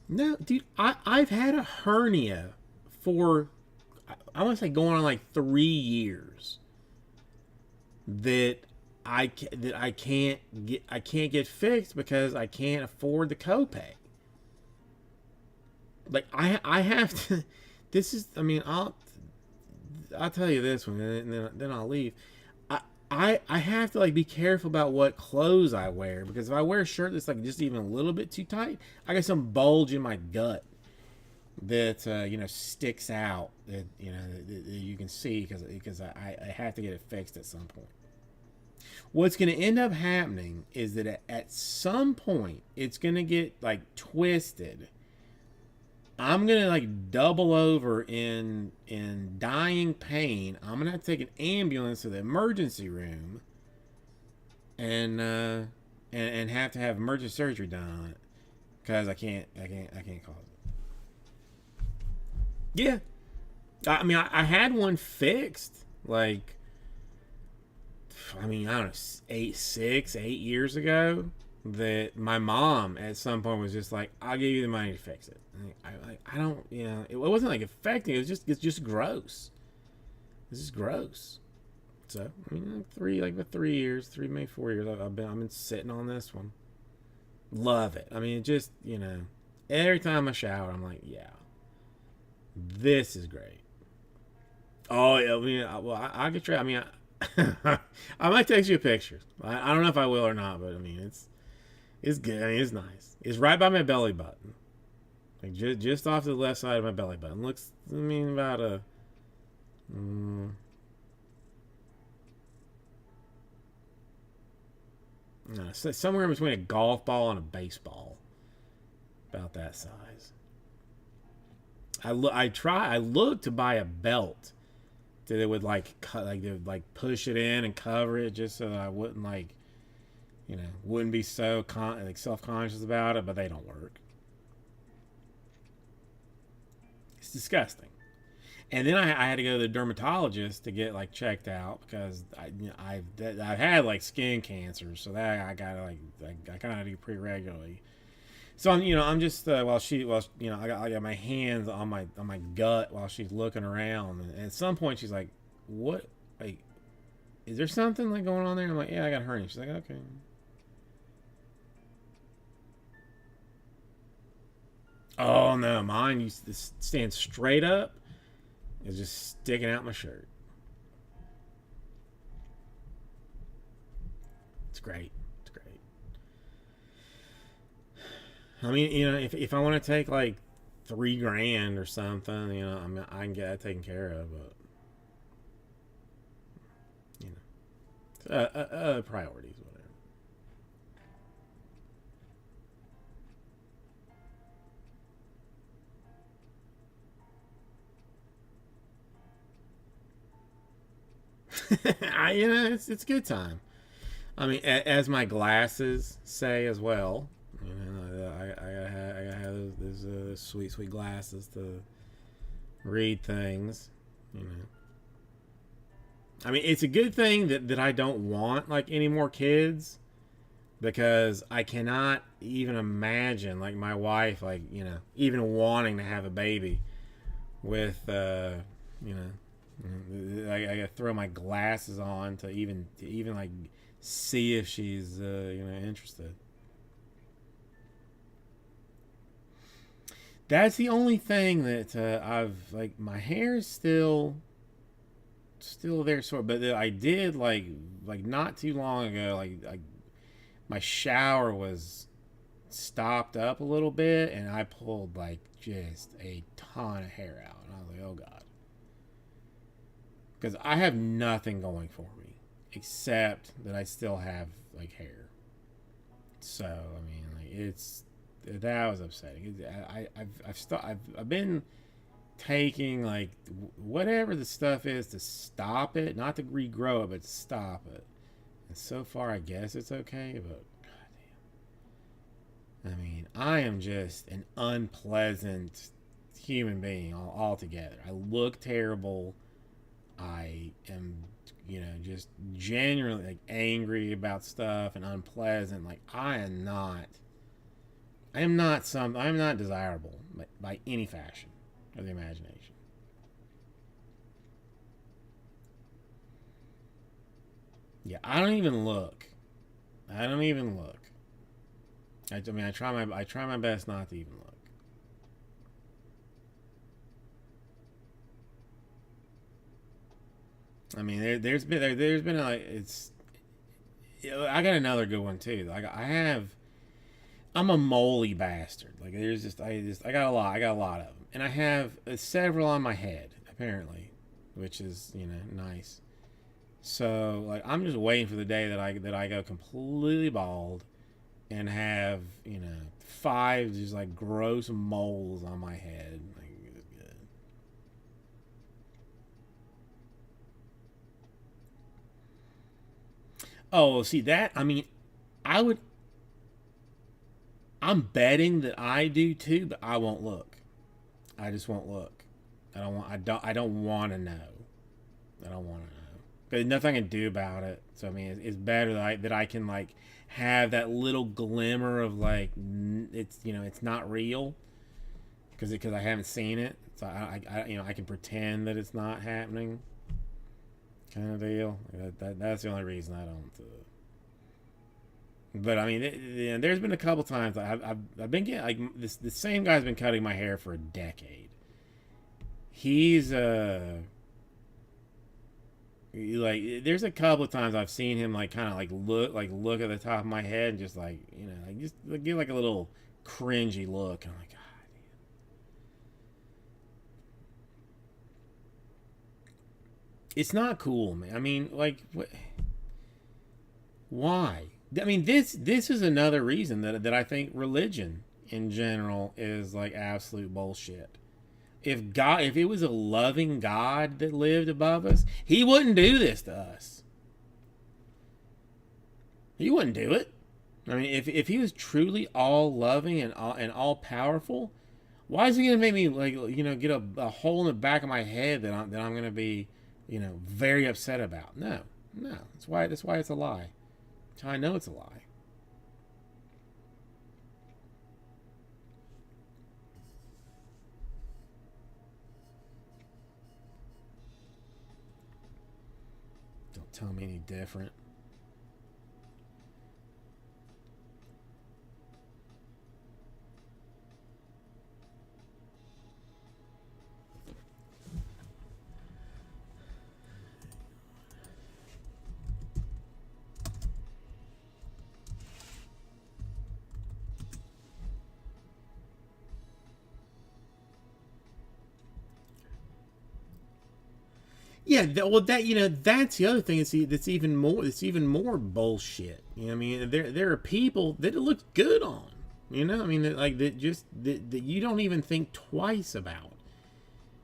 No, dude, I've had a hernia for, I want to say going on like 3 years that I can't get fixed because I can't afford the copay. Like I have to. This is, I mean, I'll tell you this one, and then I'll leave. I have to like be careful about what clothes I wear, because if I wear a shirt that's like just even a little bit too tight, I got some bulge in my gut that sticks out, that that you can see, because I have to get it fixed at some point. What's going to end up happening is that at some point it's going to get like twisted. I'm gonna like double over in dying pain. I'm gonna have to take an ambulance to the emergency room, and have to have emergency surgery done on it, because I can't cause it. Yeah, I mean, I had one fixed, like, I mean, I don't know, 8 years ago, that my mom at some point was just like, I'll give you the money to fix it. I don't, it wasn't like affecting. It's just gross. This is gross. So I mean, like 3 years, maybe 4 years, I've been sitting on this one. Love it. I mean, it just every time I shower, I'm like, yeah, this is great. Oh yeah, I mean, I'll get you. I mean, I might text you pictures. I don't know if I will or not, but I mean, it's good. I mean, it's nice. It's right by my belly button. Like just off to the left side of my belly button. Looks, I mean, about somewhere in between a golf ball and a baseball. About that size. I looked to buy a belt that it would like cut, like they would like push it in and cover it, just so that I wouldn't like, wouldn't be so like self conscious about it. But they don't work. It's disgusting. And then I had to go to the dermatologist to get like checked out, because I've had like skin cancer, so that I gotta I kind of do pretty regularly. So I'm just I got my hands on my gut while she's looking around, and at some point she's like, "What? Like, is there something like going on there?" I'm like, "Yeah, I got a hernia." She's like, "Okay." Oh no, mine used to stand straight up. It's just sticking out my shirt. great. It's great. I mean, if I want to take like 3 grand or something, I mean, I can get that taken care of. But you priorities, whatever. It's a good time. I mean, as my glasses say as well. I gotta have those sweet, sweet glasses to read things. You know, I mean, it's a good thing that I don't want like any more kids because I cannot even imagine like my wife like even wanting to have a baby with you know I gotta throw my glasses on to even like see if she's interested. That's the only thing that I've like my hair is still there sort, but I did like not too long ago like my shower was stopped up a little bit and I pulled like just a ton of hair out and I was like, oh god, because I have nothing going for me except that I still have like hair. So I mean, like that was upsetting. I've been taking like whatever the stuff is to stop it, not to regrow it, but to stop it. And so far, I guess it's okay. But goddamn, I mean, I am just an unpleasant human being altogether. I look terrible. I am, just genuinely like angry about stuff and unpleasant. Like I am not. I am not desirable by any fashion of the imagination. Yeah, I don't even look. I don't even look. I mean, I try my best not to even look. I mean, there's been like it's. I got another good one too. Like I'm a moly bastard. Like I got a lot. I got a lot of them, and I have several on my head apparently, which is nice. So like I'm just waiting for the day that I go completely bald and have 5 just like gross moles on my head. Like, it's good. Oh, see that? I mean, I would. I'm betting that I do too, but I won't look. I just won't look. I don't want. I don't want to know. I don't want to know. There's nothing I can do about it. So I mean, it's better that I can like have that little glimmer of like it's not real because I haven't seen it. So I can pretend that it's not happening. Kind of deal. That's the only reason I don't. But I mean, there's been a couple times I've been getting like this. The same guy's been cutting my hair for a decade. He's like there's a couple of times I've seen him like kind of like look at the top of my head and just like like just give like a little cringy look. And I'm like, God, it's not cool, man. I mean, like, why? I mean, this is another reason that I think religion in general is like absolute bullshit. If it was a loving God that lived above us, he wouldn't do this to us. He wouldn't do it. I mean, if he was truly all loving and all powerful, why is he gonna make me like get a hole in the back of my head that I'm gonna be very upset about? No, no. That's why it's a lie. That's how I know it's a lie. Don't tell me any different. Yeah, well, that that's the other thing. That's even more. It's even more bullshit. I mean, there are people that it looks good on. I mean, that just that you don't even think twice about.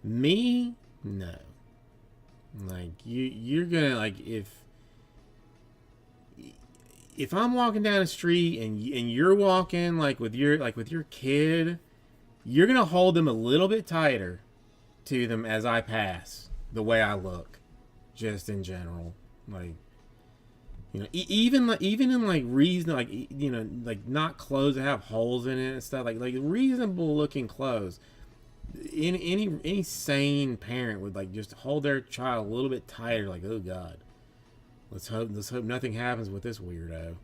Me, no. Like you're gonna like if I'm walking down the street and you're walking with your kid, you're gonna hold them a little bit tighter to them as I pass the way I look, just in general. Like even in like reason like not clothes that have holes in it and stuff like reasonable looking clothes. Any sane parent would like just hold their child a little bit tighter. Like, oh God, let's hope nothing happens with this weirdo.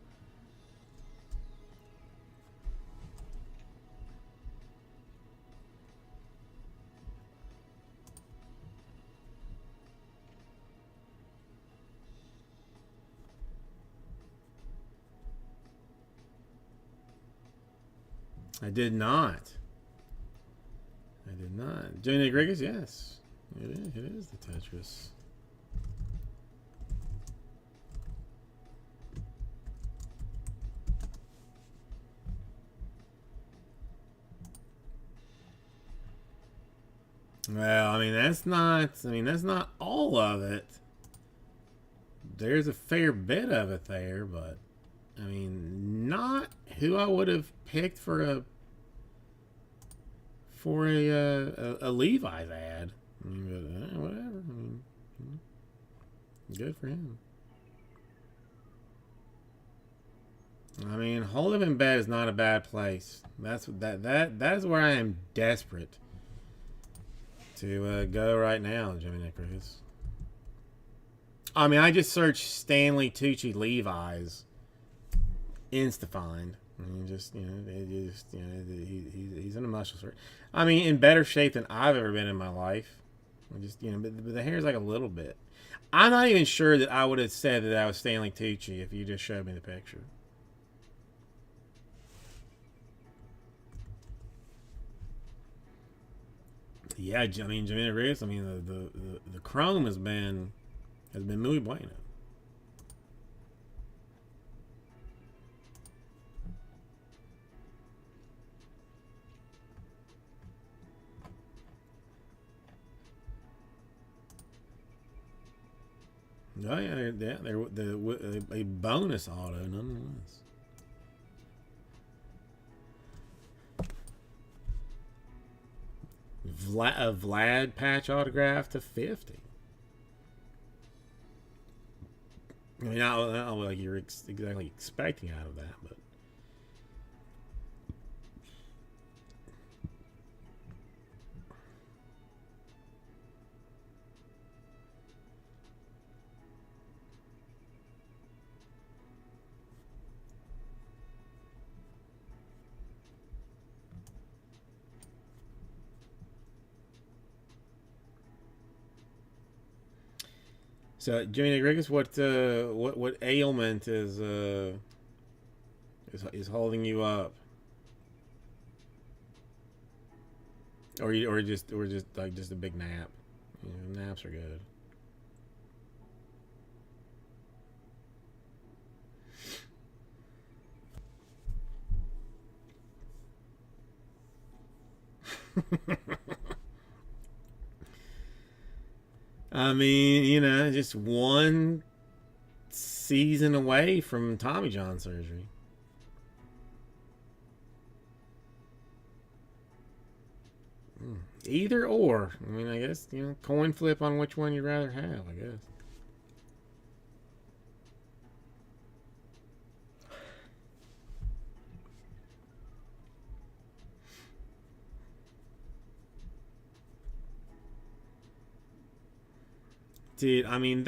I did not. I did not. Johnny Rodriguez, yes. It is the Tetris. Well, I mean that's not all of it. There's a fair bit of it there, but I mean not who I would have picked for a Levi's ad. I mean, but, whatever. I mean, good for him. I mean, hold him in bed is not a bad place. That's where I am desperate to go right now, Jimmy Nicholas. I mean, I just searched Stanley Tucci Levi's. Insta-find. I mean, he's in a muscle shirt. I mean, in better shape than I've ever been in my life. But the hair's like a little bit. I'm not even sure that I would have said that I was Stanley Tucci if you just showed me the picture. Yeah, I mean, Jimmy Rodriguez. I mean, the chrome has been muy bueno. Oh yeah, they're a bonus auto nonetheless. A Vlad patch autograph to 50. I mean, not like you're exactly expecting out of that, but so Jimmy Rodriguez, what ailment is holding you up, or just like just a big nap? Naps are good. I mean, just one season away from Tommy John surgery. Either or. I mean, I guess, coin flip on which one you'd rather have, I guess. Dude, I mean,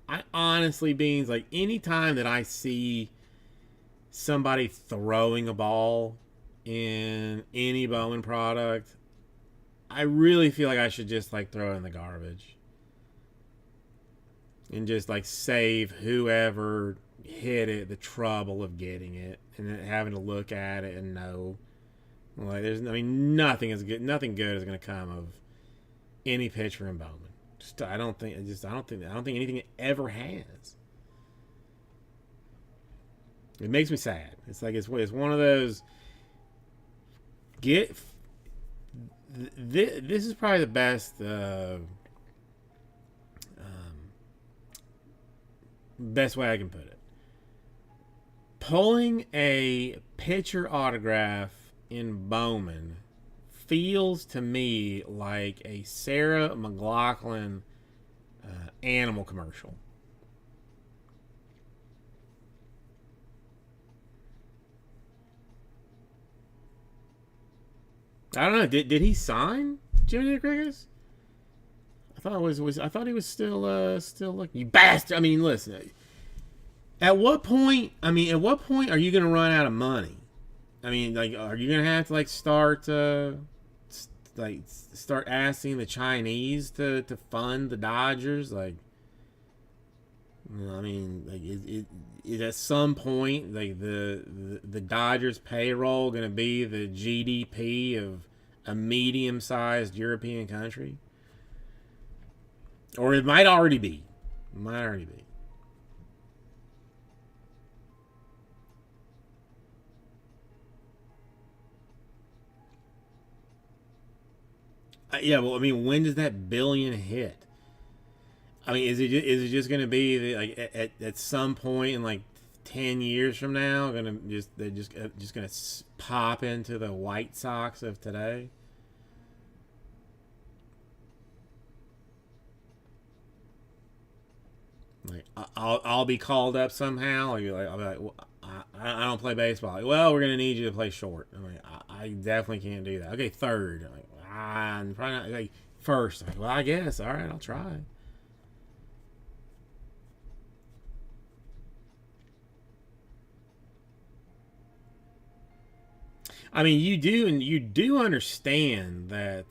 I honestly, Beans, like, anytime that I see somebody throwing a ball in any Bowman product, I really feel like I should just, like, throw it in the garbage. And just, like, save whoever hit it the trouble of getting it and then having to look at it and know. Like, nothing good is going to come of any pitcher in Bowman. I don't think. I don't think anything ever has. It makes me sad. It's like it's one of those. Get. This is probably the best. Best way I can put it. Pulling a pitcher autograph in Bowman feels to me like a Sarah McLachlan animal commercial. I don't know. Did he sign Jimmy Rodriguez? I thought it was I thought he was still looking. You bastard! I mean, listen. At what point? I mean, at what point are you going to run out of money? I mean, like, are you going to have to like start asking the Chinese to fund the Dodgers? Like, you know, I mean, like, is at some point like the Dodgers payroll going to be the GDP of a medium-sized European country? Or it might already be. It might already be. Yeah, well, I mean, when does that billion hit? I mean, is it just going to be like at some point in like 10 years from now, they're just going to pop into the White Sox of today? Like I'll be called up somehow. I'll be like, well, I don't play baseball. Like, well, we're gonna need you to play short. I'm like, I definitely can't do that. Okay, third. I'm like, I'm probably not like first. I'm like, well, I guess. All right, I'll try. I mean, you do understand that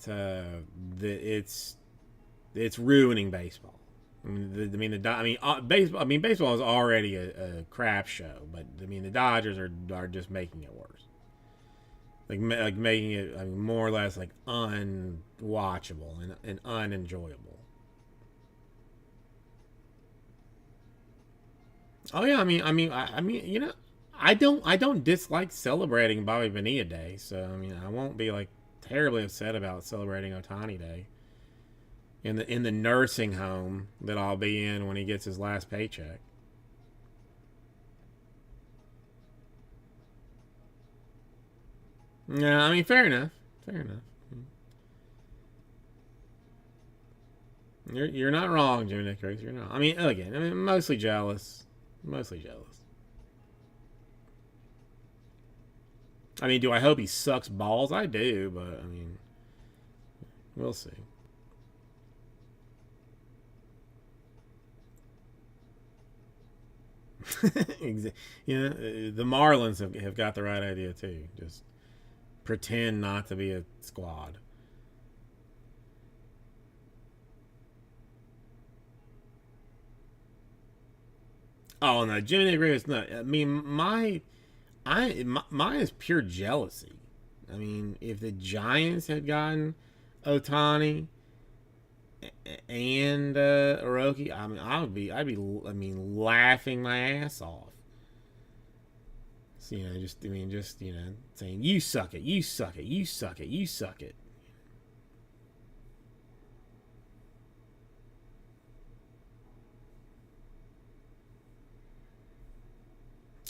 it's ruining baseball. Baseball. I mean, baseball is already a crap show, but I mean, the Dodgers are just making it worse. Like making it, I mean, more or less like unwatchable and unenjoyable. Oh yeah, I don't dislike celebrating Bobby Bonilla Day, so I mean, I won't be like terribly upset about celebrating Otani Day in the nursing home that I'll be in when he gets his last paycheck. Yeah, I mean, fair enough. Fair enough. You're not wrong, Jimmy Nick. You're not. I mean, again, I mean, mostly jealous. Mostly jealous. I mean, do I hope he sucks balls? I do, but I mean, we'll see. You know, the Marlins have got the right idea too. Just pretend not to be a squad. Oh no, Jimmy Negro is not. I mean, mine is pure jealousy. I mean, if the Giants had gotten Otani and Oroki, I mean, I mean, laughing my ass off. So, just saying, you suck it, you suck it, you suck it, you suck it.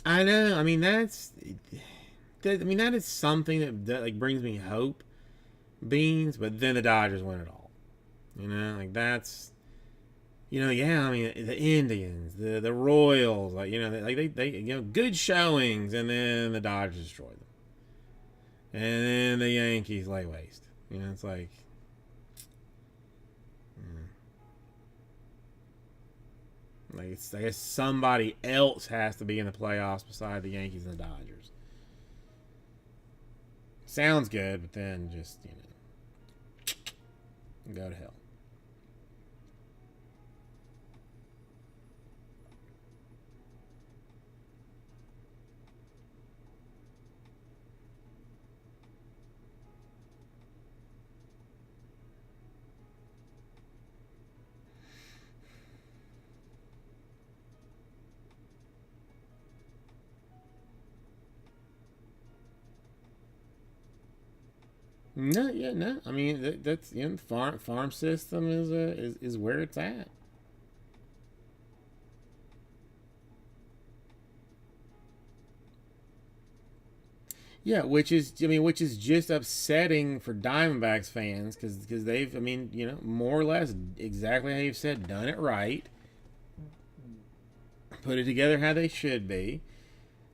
I know. I mean, that is something that like brings me hope, beans. But then the Dodgers win it all. Like that's yeah. I mean, the Indians, the Royals, like they good showings, and then the Dodgers destroy them, and then the Yankees lay waste. It's like. I guess somebody else has to be in the playoffs beside the Yankees and the Dodgers. Sounds good, but then just go to hell. No, yeah, no. I mean, that's farm system is where it's at. Yeah, which is just upsetting for Diamondbacks fans because they've, I mean, more or less exactly how you've said, done it right, put it together how they should be.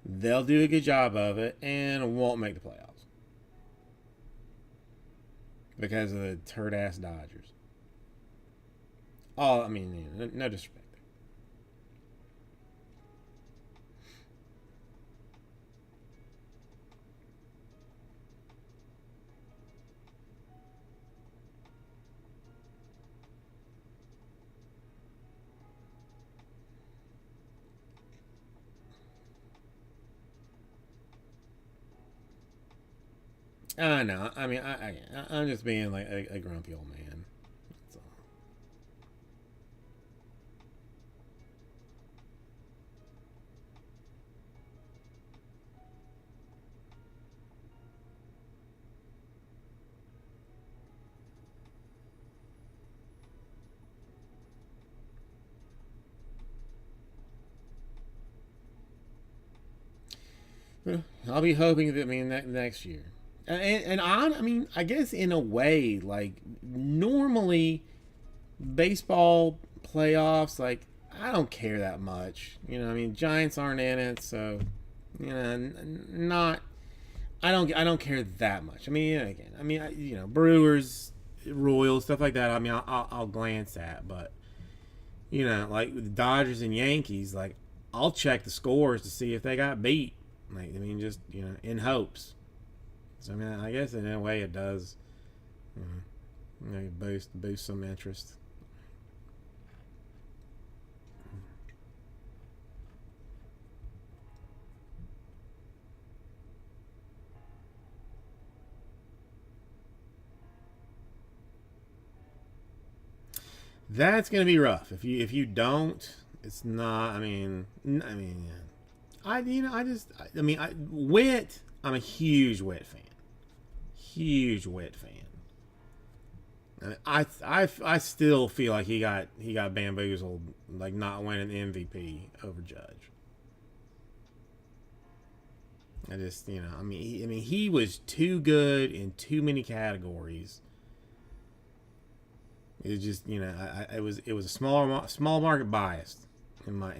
They'll do a good job of it and won't make the playoffs because of the turd ass Dodgers. I mean, no disrespect. I know. I mean, I'm just being like a grumpy old man. That's all. Well, I'll be hoping that, I mean, that next year. I mean, I guess in a way, like normally baseball playoffs, like I don't care that much. I mean, Giants aren't in it, so not. I don't care that much. I mean, again, I mean, Brewers, Royals, stuff like that. I mean, I'll glance at, but like with the Dodgers and Yankees, like I'll check the scores to see if they got beat. Like, I mean, just in hopes. So I mean, I guess in a way it does, boost some interest. That's gonna be rough if you don't. It's not. I mean, yeah. I mean, Wit. I'm a huge Wit fan. Huge Wit fan. I still feel like he got bamboozled, like not winning the MVP over Judge. I just he was too good in too many categories. It just it was a small market bias in my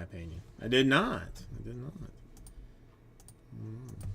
opinion. I did not. I did not. Mm.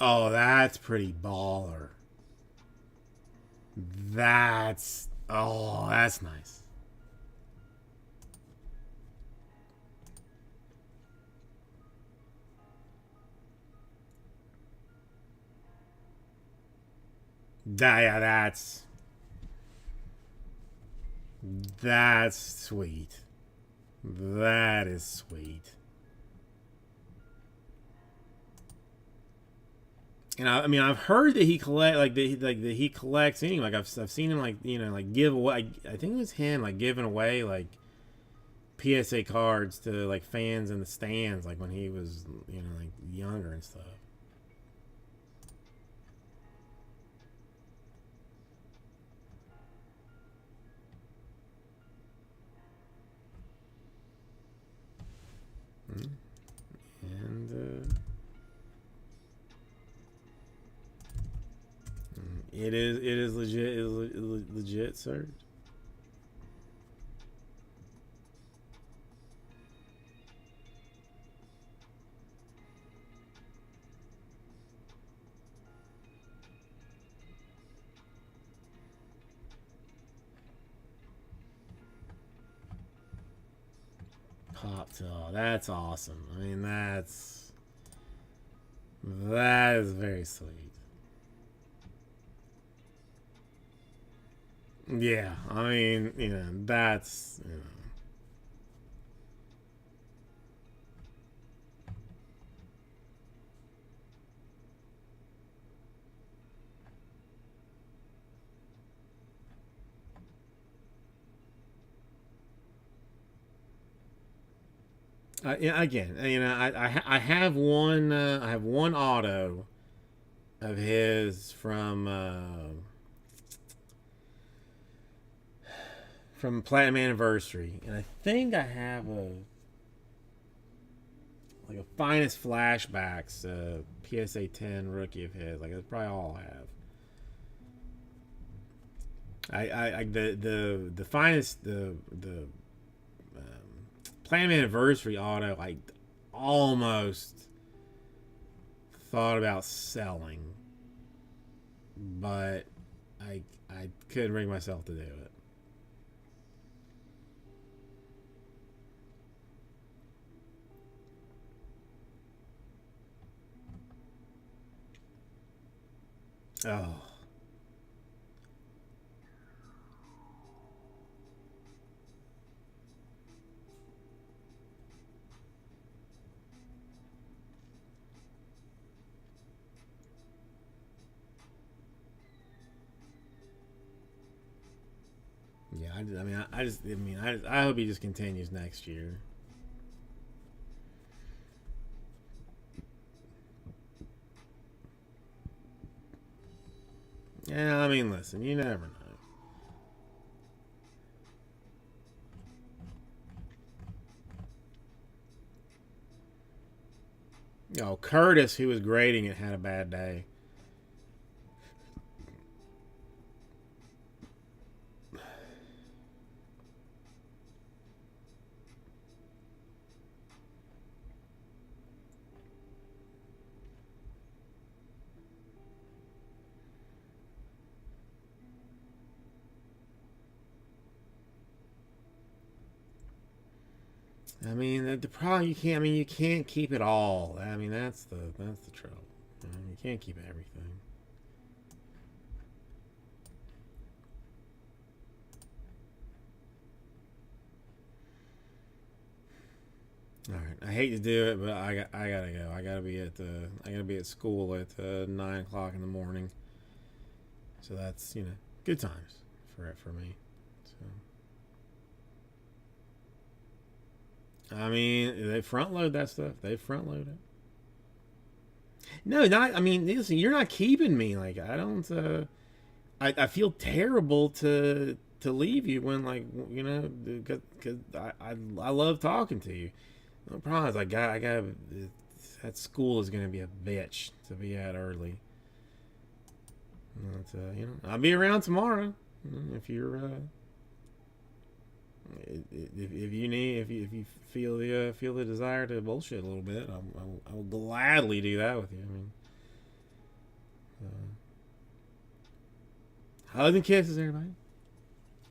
Oh, that's pretty baller. That's nice. Yeah, that's sweet. That is sweet. And I mean, I've heard that he collect that he collects anyway. Like I've seen him like like give away. I think it was him like giving away like PSA cards to like fans in the stands, like when he was like younger and stuff. Mm. And it is legit. It is legit, sir. Pop to that's awesome. I mean, that is very sweet. Yeah, I mean, that's, yeah, again, I have one, I have one auto of his from Platinum Anniversary, and I think I have a finest flashbacks PSA 10 rookie of his. Like that's probably all I have. The finest the Platinum Anniversary auto I almost thought about selling, but I couldn't bring myself to do it. Oh. Yeah, I hope he just continues next year. Yeah, I mean, listen, you never know. Curtis, who was grading it, had a bad day. I mean, the problem you can't. I mean, you can't keep it all. I mean, that's the trouble. You can't keep everything. All right, I hate to do it, but I gotta go. I gotta be at school at 9 o'clock in the morning. So that's good times for me. So I mean, they front load that stuff. They front load it. No, not. I mean, listen, you're not keeping me. Like I don't. I feel terrible to leave you when because I love talking to you. No problem. I got that school is gonna be a bitch to be at early. But, I'll be around tomorrow if you're if you need if you feel the desire to bullshit a little bit. I will gladly do that with you. I mean, hugs and kisses, everybody.